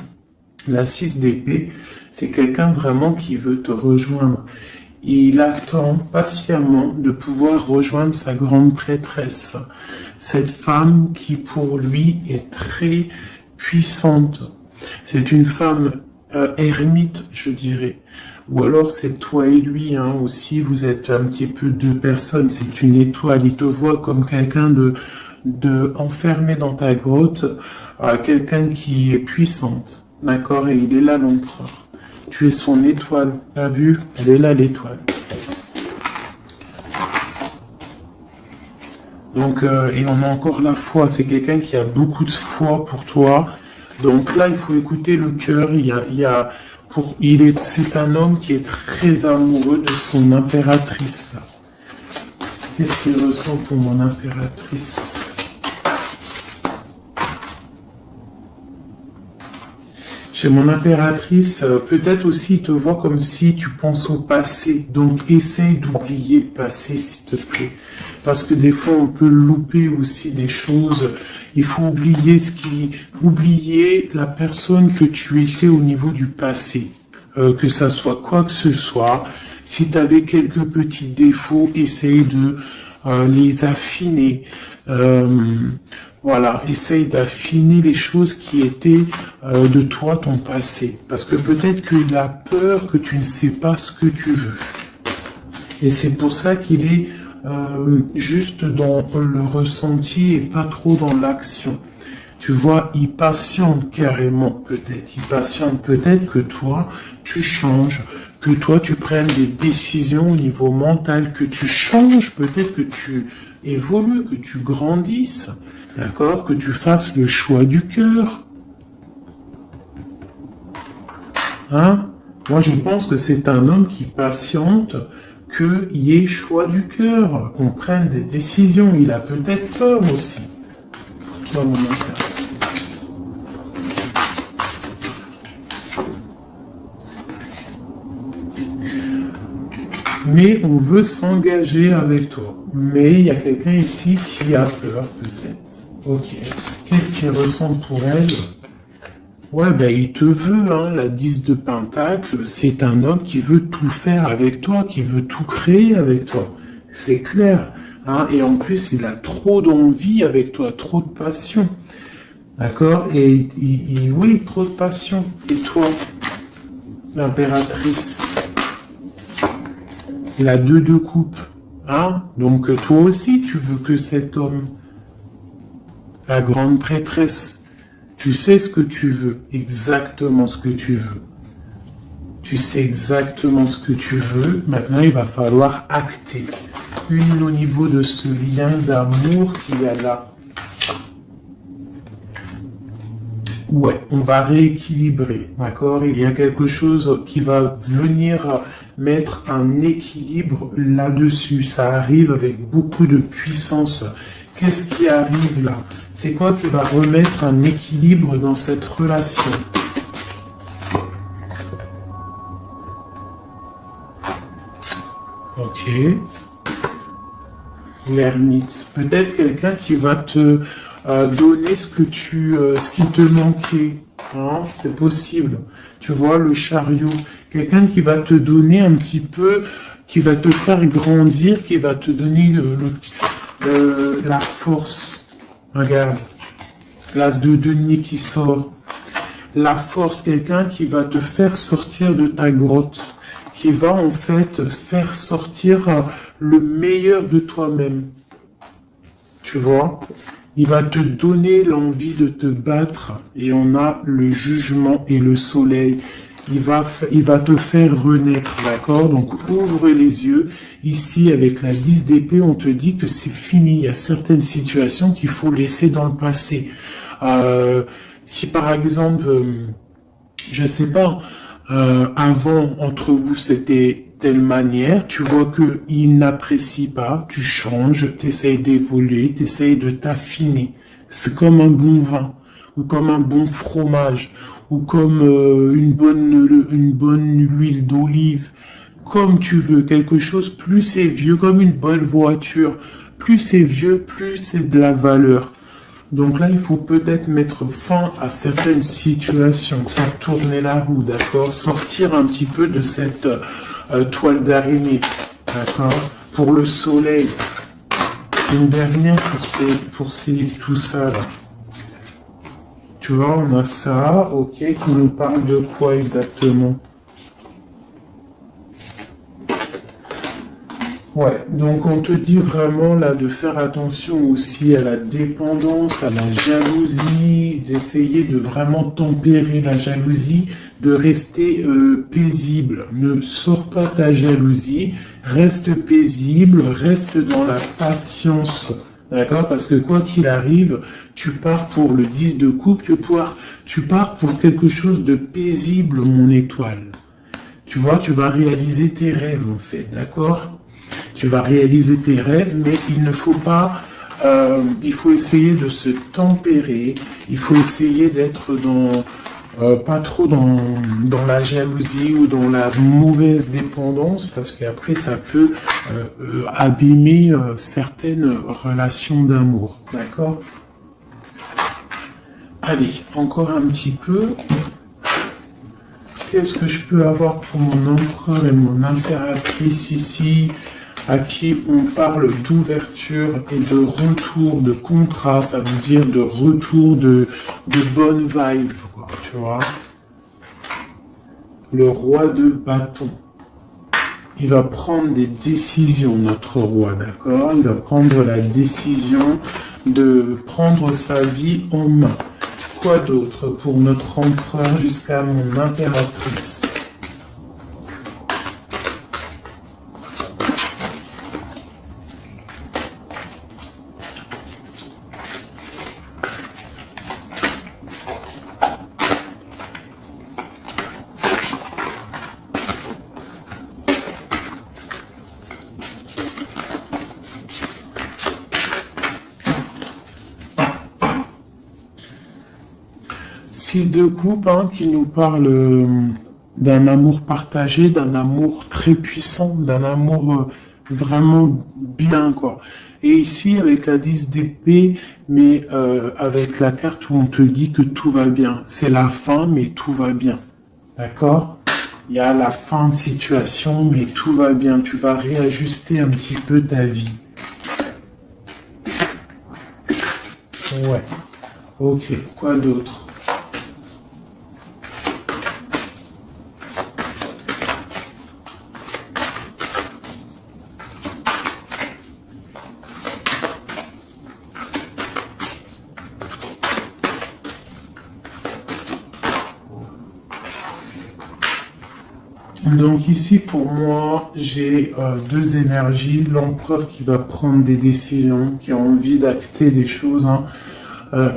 La 6 d'épée, c'est quelqu'un vraiment qui veut te rejoindre. Il attend patiemment de pouvoir rejoindre sa grande prêtresse. Cette femme qui pour lui est très puissante. C'est une femme ermite, je dirais. Ou alors c'est toi et lui hein, aussi, vous êtes un petit peu deux personnes, c'est une étoile. Il te voit comme quelqu'un de enfermé dans ta grotte, quelqu'un qui est puissante. D'accord? Et il est là l'empereur. Tu es son étoile. T'as vu? Elle est là l'étoile. Donc, et on a encore la foi. C'est quelqu'un qui a beaucoup de foi pour toi. Donc là, il faut écouter le cœur. C'est un homme qui est très amoureux de son impératrice. Qu'est-ce qu'il ressent pour mon impératrice? Chez mon impératrice, peut-être aussi il te voit comme si tu penses au passé. Donc essaye d'oublier le passé, s'il te plaît. Parce que des fois, on peut louper aussi des choses. Il faut oublier la personne que tu étais au niveau du passé. Que ça soit quoi que ce soit. Si tu avais quelques petits défauts, essaye de les affiner. Voilà, essaye d'affiner les choses qui étaient de toi, ton passé. Parce que peut-être qu'il a peur que tu ne sais pas ce que tu veux. Et c'est pour ça qu'il est juste dans le ressenti et pas trop dans l'action. Tu vois, il patiente carrément peut-être. Il patiente peut-être que toi, tu changes, que toi, tu prennes des décisions au niveau mental, que tu changes, peut-être que tu évolues, que tu grandisses. D'accord? Que tu fasses le choix du cœur. Hein? Moi, je pense que c'est un homme qui patiente qu'il y ait choix du cœur, qu'on prenne des décisions. Il a peut-être peur aussi. Toi, mon impératrice. Mais on veut s'engager avec toi. Mais il y a quelqu'un ici qui a peur, peut-être. Ok. Qu'est-ce qu'il ressent pour elle? Ouais, ben il te veut, hein, la 10 de Pentacle, c'est un homme qui veut tout faire avec toi, qui veut tout créer avec toi. C'est clair. Hein, et en plus, il a trop d'envie avec toi, trop de passion. D'accord? Et oui, trop de passion. Et toi, l'impératrice, la 2 de coupe. Hein? Donc toi aussi, tu veux que cet homme, la grande prêtresse, tu sais ce que tu veux, exactement ce que tu veux. Tu sais exactement ce que tu veux. Maintenant, il va falloir acter. Une au niveau de ce lien d'amour qu'il y a là. Ouais, on va rééquilibrer, d'accord? Il y a quelque chose qui va venir mettre un équilibre là-dessus. Ça arrive avec beaucoup de puissance. Qu'est-ce qui arrive là? C'est quoi qui va remettre un équilibre dans cette relation? Ok. L'ermite. Peut-être quelqu'un qui va te donner ce qui te manquait. Hein, c'est possible. Tu vois, le chariot. Quelqu'un qui va te donner un petit peu, qui va te faire grandir, qui va te donner la force. Regarde. L'as de denier qui sort. La force, quelqu'un qui va te faire sortir de ta grotte. Qui va en fait faire sortir le meilleur de toi-même. Tu vois? Il va te donner l'envie de te battre et on a le jugement et le soleil. Il va te faire renaître, d'accord? Donc ouvre les yeux. Ici, avec la 10 d'épée, on te dit que c'est fini. Il y a certaines situations qu'il faut laisser dans le passé. Si par exemple, je sais pas, avant, entre vous, c'était telle manière, tu vois que il n'apprécie pas, tu changes, tu essayes d'évoluer, tu essayes de t'affiner. C'est comme un bon vin, ou comme un bon fromage, ou comme une bonne huile d'olive, comme tu veux, quelque chose, plus c'est vieux, comme une bonne voiture, plus c'est vieux, plus c'est de la valeur. Donc là, il faut peut-être mettre fin à certaines situations, faire tourner la roue, d'accord? Sortir un petit peu de cette toile d'araignée, d'accord? Pour le soleil, une dernière pour tout ça là. Tu vois, on a ça, ok, qui nous parle de quoi exactement? Ouais, donc on te dit vraiment là de faire attention aussi à la dépendance, à la jalousie, d'essayer de vraiment tempérer la jalousie, de rester paisible. Ne sors pas ta jalousie, reste paisible, reste dans la patience. D'accord? Parce que quoi qu'il arrive, tu pars pour le 10 de coupe, tu pars pour quelque chose de paisible, mon étoile. Tu vois, tu vas réaliser tes rêves en fait, d'accord? Tu vas réaliser tes rêves, mais il ne faut pas, il faut essayer de se tempérer, il faut essayer d'être pas trop dans la jalousie ou dans la mauvaise dépendance, parce qu'après ça peut abîmer certaines relations d'amour, d'accord? Allez, encore un petit peu. Qu'est-ce que je peux avoir pour mon empereur et mon impératrice ici, à qui on parle d'ouverture et de retour, de contrat, ça veut dire de retour de bonne vibe, quoi, tu vois. Le roi de bâton. Il va prendre des décisions, notre roi, d'accord? Il va prendre la décision de prendre sa vie en main. Quoi d'autre pour notre empereur jusqu'à mon impératrice? Six de coupe, hein, qui nous parle d'un amour partagé, d'un amour très très puissant, d'un amour vraiment bien, quoi. Et ici, avec la 10 d'épée, mais avec la carte où on te dit que tout va bien. C'est la fin, mais tout va bien. D'accord? Il y a la fin de situation, mais tout va bien. Tu vas réajuster un petit peu ta vie. Ouais. Ok. Quoi d'autre? Donc ici, pour moi, j'ai deux énergies. L'empereur qui va prendre des décisions, qui a envie d'acter des choses, hein.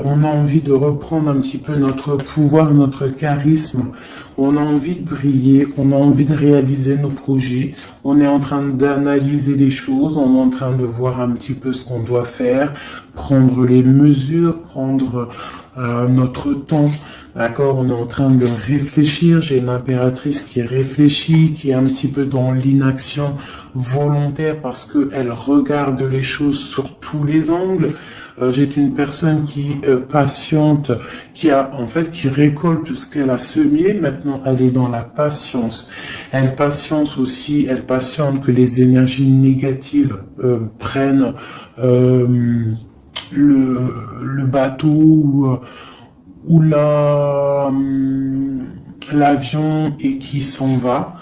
On a envie de reprendre un petit peu notre pouvoir, notre charisme. On a envie de briller, on a envie de réaliser nos projets. On est en train d'analyser les choses, on est en train de voir un petit peu ce qu'on doit faire, prendre les mesures, prendre notre temps. D'accord, on est en train de réfléchir. J'ai une impératrice qui réfléchit, qui est un petit peu dans l'inaction volontaire parce qu'elle regarde les choses sur tous les angles. J'ai une personne qui patiente, qui récolte ce qu'elle a semé. Maintenant, elle est dans la patience. Elle patiente aussi, elle patiente que les énergies négatives prennent le bateau ou l'avion et qui s'en va.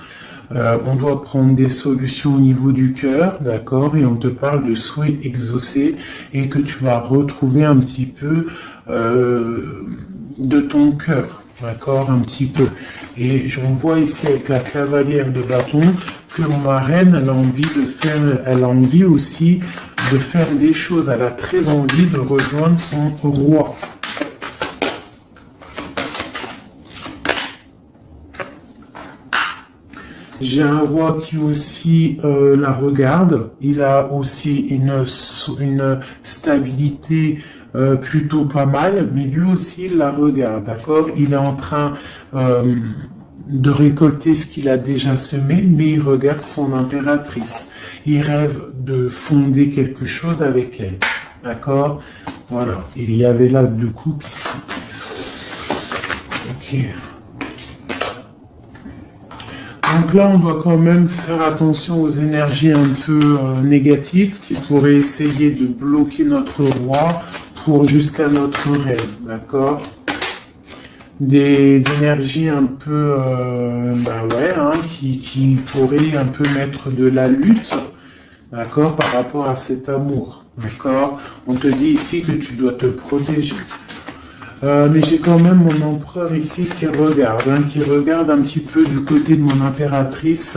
On doit prendre des solutions au niveau du cœur, d'accord, et on te parle de souhaits exaucés et que tu vas retrouver un petit peu de ton cœur, d'accord, un petit peu. Et j'en vois ici avec la cavalière de bâton que ma reine, elle a envie aussi de faire des choses. Elle a très envie de rejoindre son roi. J'ai un roi qui aussi la regarde. Il a aussi une stabilité plutôt pas mal, mais lui aussi il la regarde, d'accord? Il est en train de récolter ce qu'il a déjà semé, mais il regarde son impératrice. Il rêve de fonder quelque chose avec elle, d'accord? Voilà. Il y avait l'as de coupe ici. Ok. Donc là, on doit quand même faire attention aux énergies un peu négatives qui pourraient essayer de bloquer notre roi pour jusqu'à notre rêve, d'accord? Des énergies un peu, qui pourraient un peu mettre de la lutte, d'accord, par rapport à cet amour, d'accord? On te dit ici que tu dois te protéger. Mais j'ai quand même mon empereur ici qui regarde un petit peu du côté de mon impératrice.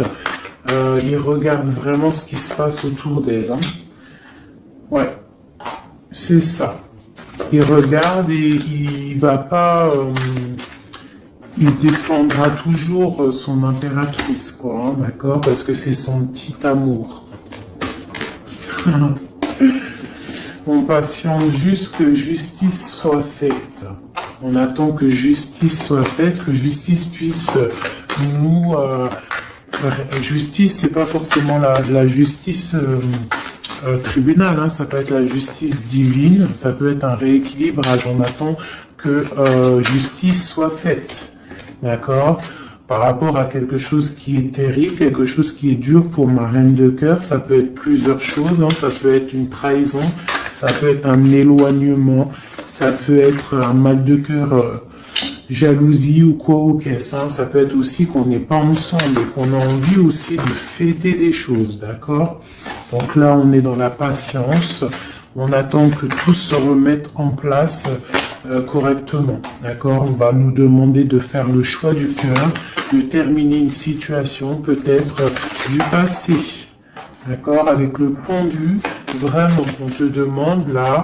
Il regarde vraiment ce qui se passe autour d'elle. Hein. Ouais, c'est ça. Il regarde et il va pas... il défendra toujours son impératrice, quoi, hein, d'accord? Parce que c'est son petit amour. On patiente juste que justice soit faite. On attend que justice soit faite, que justice puisse nous... justice, c'est pas forcément la justice tribunal, hein, ça peut être la justice divine, ça peut être un rééquilibrage. On attend que justice soit faite. D'accord? Par rapport à quelque chose qui est terrible, quelque chose qui est dur pour ma reine de cœur, ça peut être plusieurs choses, hein, ça peut être une trahison, ça peut être un éloignement, ça peut être un mal de cœur, jalousie ou quoi au caisse, hein, ça peut être aussi qu'on n'est pas ensemble et qu'on a envie aussi de fêter des choses, d'accord? Donc là, on est dans la patience, on attend que tout se remette en place correctement, d'accord? On va nous demander de faire le choix du cœur, de terminer une situation peut-être du passé, d'accord? Avec le pendu, vraiment, on te demande là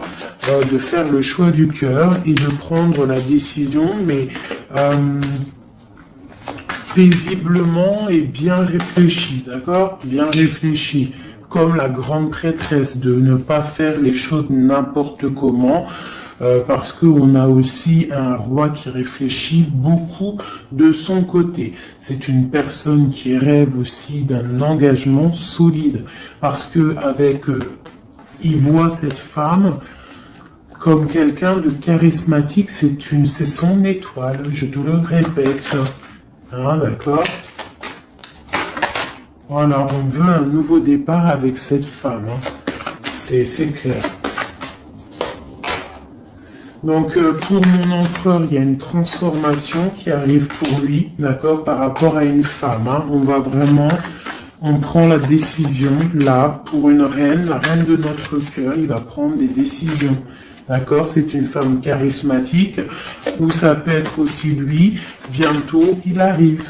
de faire le choix du cœur et de prendre la décision, mais paisiblement et bien réfléchi, d'accord? Bien réfléchi, comme la grande prêtresse, de ne pas faire les choses n'importe comment, parce qu'on a aussi un roi qui réfléchit beaucoup de son côté. C'est une personne qui rêve aussi d'un engagement solide, parce que avec il voit cette femme comme quelqu'un de charismatique, c'est son étoile, je te le répète. Hein, d'accord? Voilà, on veut un nouveau départ avec cette femme. Hein. C'est clair. Donc, pour mon empereur, il y a une transformation qui arrive pour lui, d'accord, par rapport à une femme. Hein. On prend la décision, là, pour une reine, la reine de notre cœur, il va prendre des décisions. D'accord, c'est une femme charismatique, ou ça peut être aussi lui, bientôt il arrive.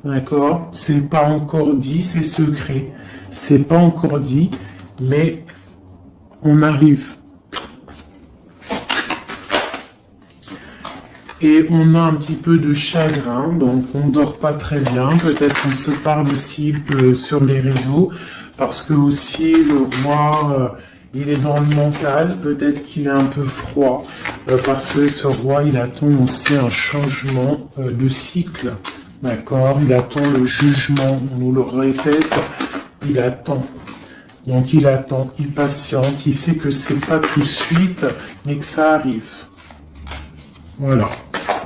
D'accord, c'est pas encore dit, c'est secret. C'est pas encore dit, mais on arrive. Et on a un petit peu de chagrin, donc on dort pas très bien. Peut-être qu'on se parle aussi sur les réseaux, parce que aussi le roi, il est dans le mental. Peut-être qu'il est un peu froid, parce que ce roi, il attend aussi un changement de cycle. D'accord? Il attend le jugement. On nous le répète, il attend. Donc il attend, il patiente, il sait que c'est pas tout de suite, mais que ça arrive. Voilà.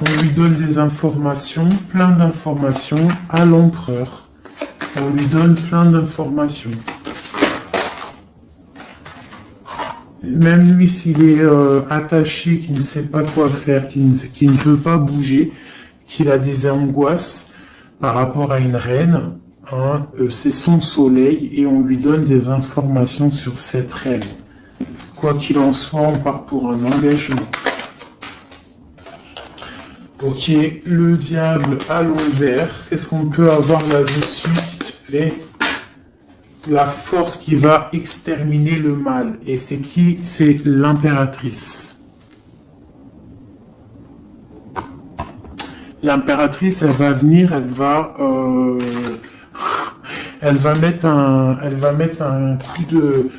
On lui donne des informations, plein d'informations à l'empereur. On lui donne plein d'informations. Même lui, s'il est attaché, qu'il ne sait pas quoi faire, qu'il ne peut pas bouger, qu'il a des angoisses par rapport à une reine, hein, c'est son soleil et on lui donne des informations sur cette reine. Quoi qu'il en soit, on part pour un engagement. Ok, le diable à l'envers. Qu'est-ce qu'on peut avoir là-dessus, s'il te plaît? La force qui va exterminer le mal. Et c'est qui? C'est l'impératrice. L'impératrice, elle va venir, elle va mettre un coup de...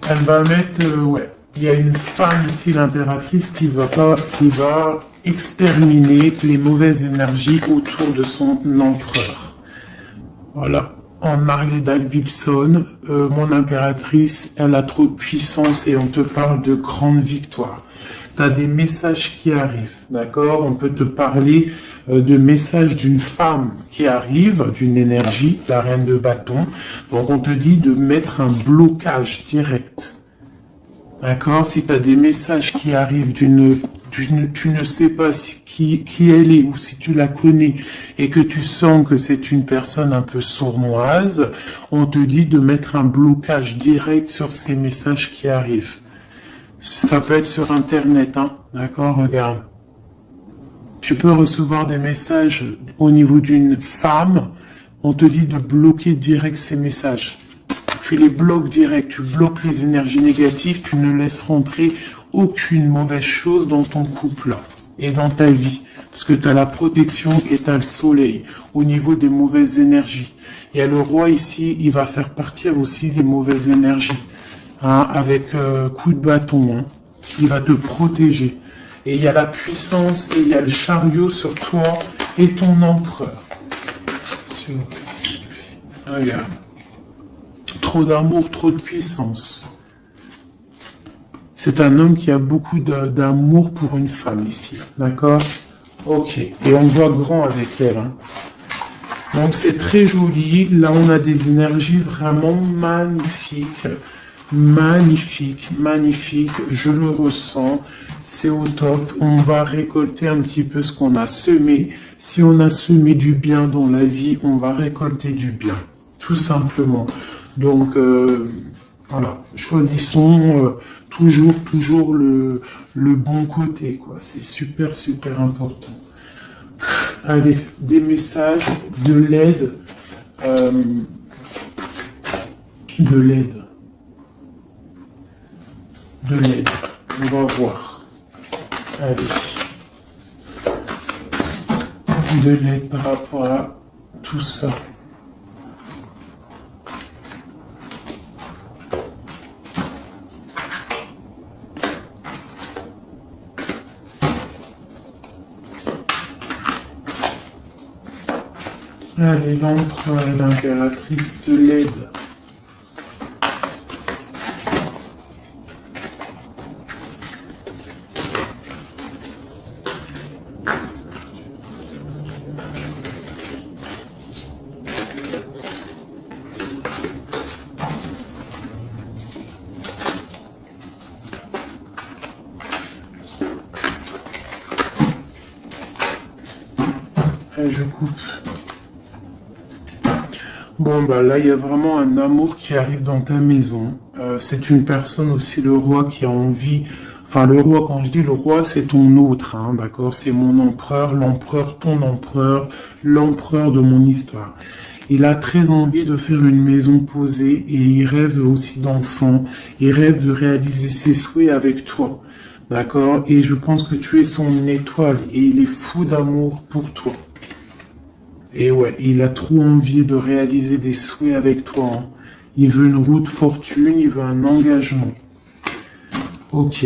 Elle va mettre... ouais. Il y a une femme ici, l'impératrice, qui va exterminer les mauvaises énergies autour de son empereur. Voilà. En Harley Davidson, mon impératrice, elle a trop de puissance et on te parle de grande victoire. Tu as des messages qui arrivent, d'accord? On peut te parler de messages d'une femme qui arrive, d'une énergie, la reine de bâton. Donc on te dit de mettre un blocage direct. D'accord? Si tu as des messages qui arrivent tu ne sais pas qui elle est ou si tu la connais et que tu sens que c'est une personne un peu sournoise, on te dit de mettre un blocage direct sur ces messages qui arrivent. Ça peut être sur Internet, hein? D'accord? Regarde. Tu peux recevoir des messages au niveau d'une femme, on te dit de bloquer direct ces messages. Tu les bloques direct, tu bloques les énergies négatives, tu ne laisses rentrer aucune mauvaise chose dans ton couple et dans ta vie. Parce que tu as la protection et tu as le soleil au niveau des mauvaises énergies. Il y a le roi ici, il va faire partir aussi les mauvaises énergies. Hein, avec coup de bâton. Hein. Il va te protéger. Et il y a la puissance et il y a le chariot sur toi et ton empereur. Regarde. Trop d'amour, trop de puissance. C'est un homme qui a beaucoup d'amour pour une femme ici. D'accord? Ok. Et on voit grand avec elle. Hein. Donc c'est très joli. Là, on a des énergies vraiment magnifiques. Magnifique, magnifique. Je le ressens. C'est au top. On va récolter un petit peu ce qu'on a semé. Si on a semé du bien dans la vie, on va récolter du bien. Tout simplement. Donc, voilà, choisissons toujours le bon côté, quoi. C'est super, super important. Allez, des messages, de l'aide, de l'aide. On va voir. Allez. De l'aide par rapport à tout ça. Allez, l'empereur et l'impératrice de l'aide. Je coupe. Bon, bah là, il y a vraiment un amour qui arrive dans ta maison. C'est une personne aussi, le roi, qui a envie... Enfin, le roi, quand je dis le roi, c'est ton autre, hein, d'accord? C'est mon empereur, l'empereur, ton empereur, l'empereur de mon histoire. Il a très envie de faire une maison posée et il rêve aussi d'enfants. Il rêve de réaliser ses souhaits avec toi, d'accord? Et je pense que tu es son étoile et il est fou d'amour pour toi. Et ouais, il a trop envie de réaliser des souhaits avec toi, hein. Il veut une route fortune, il veut un engagement. Ok.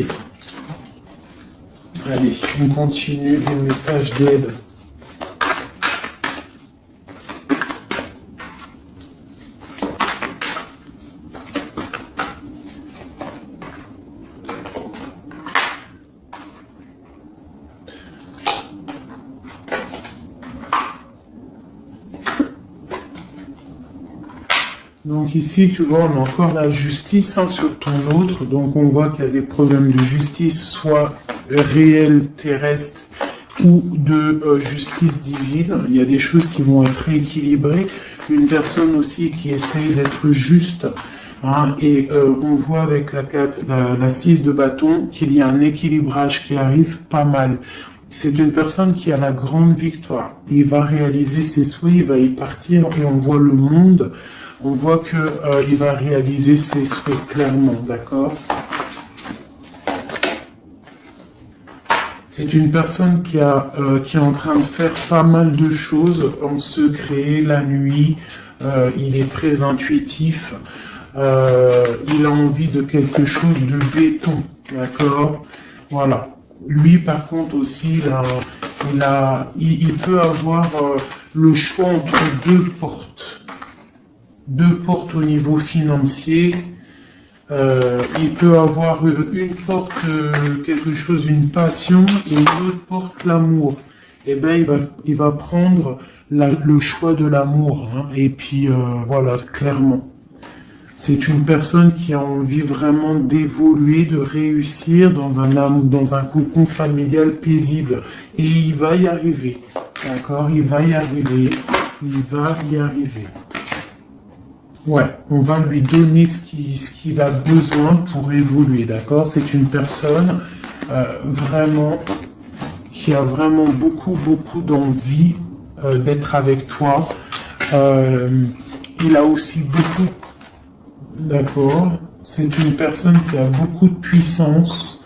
Allez, on continue des messages d'aide. Donc ici, tu vois, on a encore la justice, hein, sur ton autre. Donc on voit qu'il y a des problèmes de justice, soit réels, terrestres, ou de justice divine. Il y a des choses qui vont être rééquilibrées. Une personne aussi qui essaye d'être juste. Hein, et on voit avec la 6 de bâton qu'il y a un équilibrage qui arrive pas mal. C'est une personne qui a la grande victoire. Il va réaliser ses souhaits, il va y partir et on voit le monde. On voit que il va réaliser ses souhaits clairement, d'accord? C'est une personne qui est en train de faire pas mal de choses en secret, la nuit. Il est très intuitif. Il a envie de quelque chose de béton, d'accord? Voilà. Lui, par contre, aussi, il peut avoir le choix entre deux portes. Deux portes au niveau financier. Il peut avoir une porte, quelque chose, une passion, et une autre porte, l'amour. Eh ben, il va prendre le choix de l'amour, hein, et puis voilà, clairement. C'est une personne qui a envie vraiment d'évoluer, de réussir dans un cocon familial paisible. Et il va y arriver. D'accord? Il va y arriver. Il va y arriver. Ouais, on va lui donner ce qu'il a besoin pour évoluer. D'accord? C'est une personne vraiment qui a vraiment beaucoup d'envie d'être avec toi. Il a aussi beaucoup... D'accord. C'est une personne qui a beaucoup de puissance,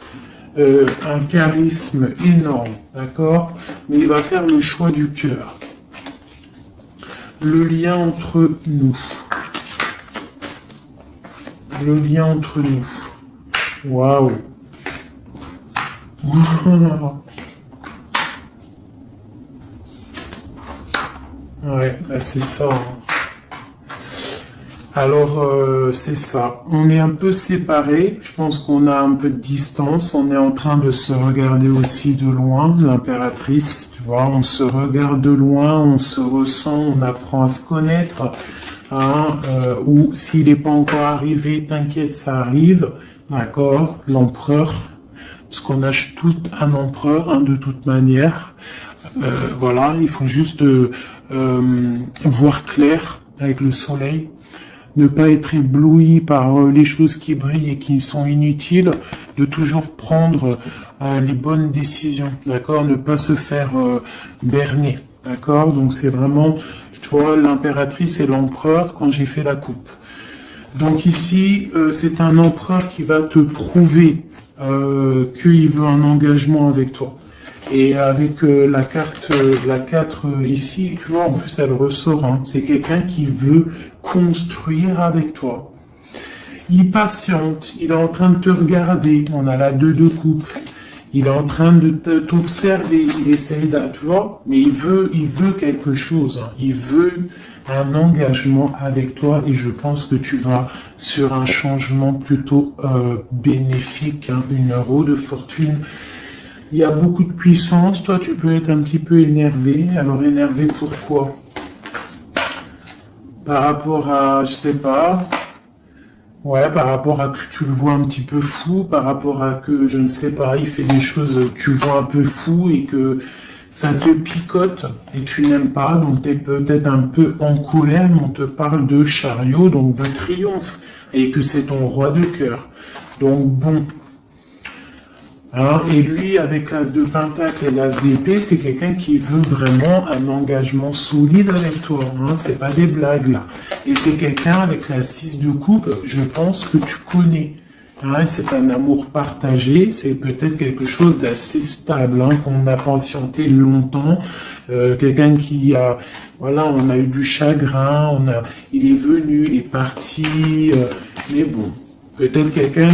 un charisme énorme, d'accord? Mais il va faire le choix du cœur. Le lien entre nous. Le lien entre nous. Waouh. Ouais, bah c'est ça, hein. Alors, c'est ça. On est un peu séparés. Je pense qu'on a un peu de distance. On est en train de se regarder aussi de loin. L'impératrice, tu vois, on se regarde de loin, on se ressent, on apprend à se connaître. Hein, ou s'il n'est pas encore arrivé, t'inquiète, ça arrive. D'accord? L'empereur. Parce qu'on a tout un empereur, hein, de toute manière. Voilà, il faut juste voir clair avec le soleil. Ne pas être ébloui par les choses qui brillent et qui sont inutiles, de toujours prendre les bonnes décisions, d'accord? Ne pas se faire berner, d'accord? Donc c'est vraiment, tu vois, l'impératrice et l'empereur quand j'ai fait la coupe. Donc ici, c'est un empereur qui va te prouver qu'il veut un engagement avec toi. Et avec la carte, la 4 ici, tu vois, en plus elle ressort, hein, c'est quelqu'un qui veut construire avec toi. Il patiente, il est en train de te regarder, on a la 2 de coupe. Il est en train de t'observer, il essaye de, tu vois, mais il veut quelque chose, hein. Il veut un engagement avec toi et je pense que tu vas sur un changement plutôt bénéfique, hein, une roue de fortune. Il y a beaucoup de puissance, toi tu peux être un petit peu énervé. Alors énervé pourquoi? Par rapport à, je sais pas, ouais, par rapport à que tu le vois un petit peu fou, par rapport à que, je ne sais pas, il fait des choses que tu vois un peu fou et que ça te picote et tu n'aimes pas, donc tu es peut-être un peu en colère, mais on te parle de chariot, donc de triomphe, et que c'est ton roi de cœur. Donc bon. Hein, et lui, avec l'as de pentacle et l'as d'épée, c'est quelqu'un qui veut vraiment un engagement solide avec toi. Hein, c'est pas des blagues là. Et c'est quelqu'un avec la 6 de coupe, je pense que tu connais. Hein, c'est un amour partagé, c'est peut-être quelque chose d'assez stable, hein, qu'on a patienté longtemps. Quelqu'un qui a, voilà, on a eu du chagrin, il est venu, il est parti, mais bon, peut-être quelqu'un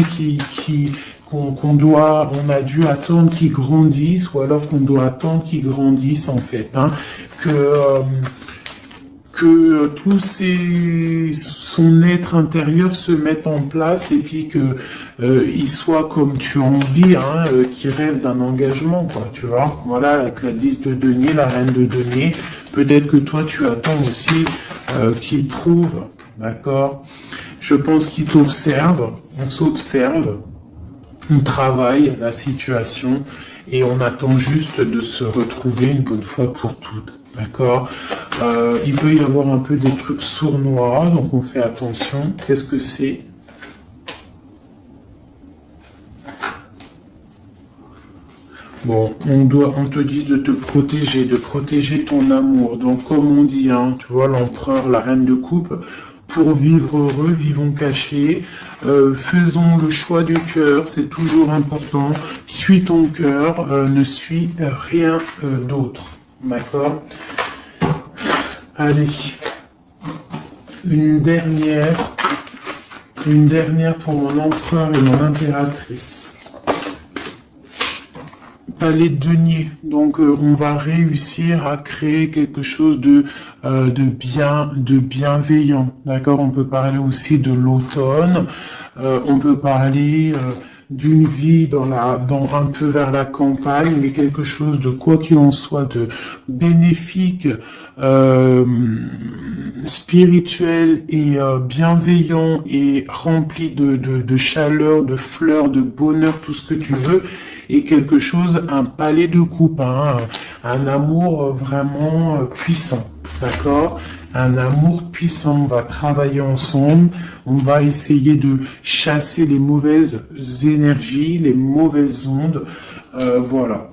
on a dû attendre qu'il grandisse, ou alors qu'on doit attendre qu'il grandisse en fait, hein, que son être intérieur se mette en place et puis que il soit comme tu as envie, hein, qu'il rêve d'un engagement, quoi, tu vois. Voilà, avec la 10 de denier, la reine de denier, peut-être que toi tu attends aussi qu'il prouve, d'accord. Je pense qu'il t'observe, on s'observe. On travaille la situation et on attend juste de se retrouver une bonne fois pour toutes. D'accord. Il peut y avoir un peu des trucs sournois, donc on fait attention. Qu'est-ce que c'est? Bon, on te dit de te protéger, de protéger ton amour. Donc comme on dit, hein, tu vois, l'empereur, la reine de coupe, pour vivre heureux, vivons cachés, faisons le choix du cœur, c'est toujours important. Suis ton cœur, ne suis rien d'autre. D'accord? Allez, une dernière pour mon empereur et mon impératrice. Palais de denier. Donc on va réussir à créer quelque chose de bienveillant. D'accord. On peut parler aussi de l'automne. On peut parler d'une vie dans un peu vers la campagne, mais quelque chose de quoi qu'il en soit de bénéfique, spirituel et bienveillant et rempli de chaleur, de fleurs, de bonheur, tout ce que tu veux. Et quelque chose, un palais de coupe, hein, un amour vraiment puissant, d'accord? Un amour puissant, on va travailler ensemble, on va essayer de chasser les mauvaises énergies, les mauvaises ondes, voilà.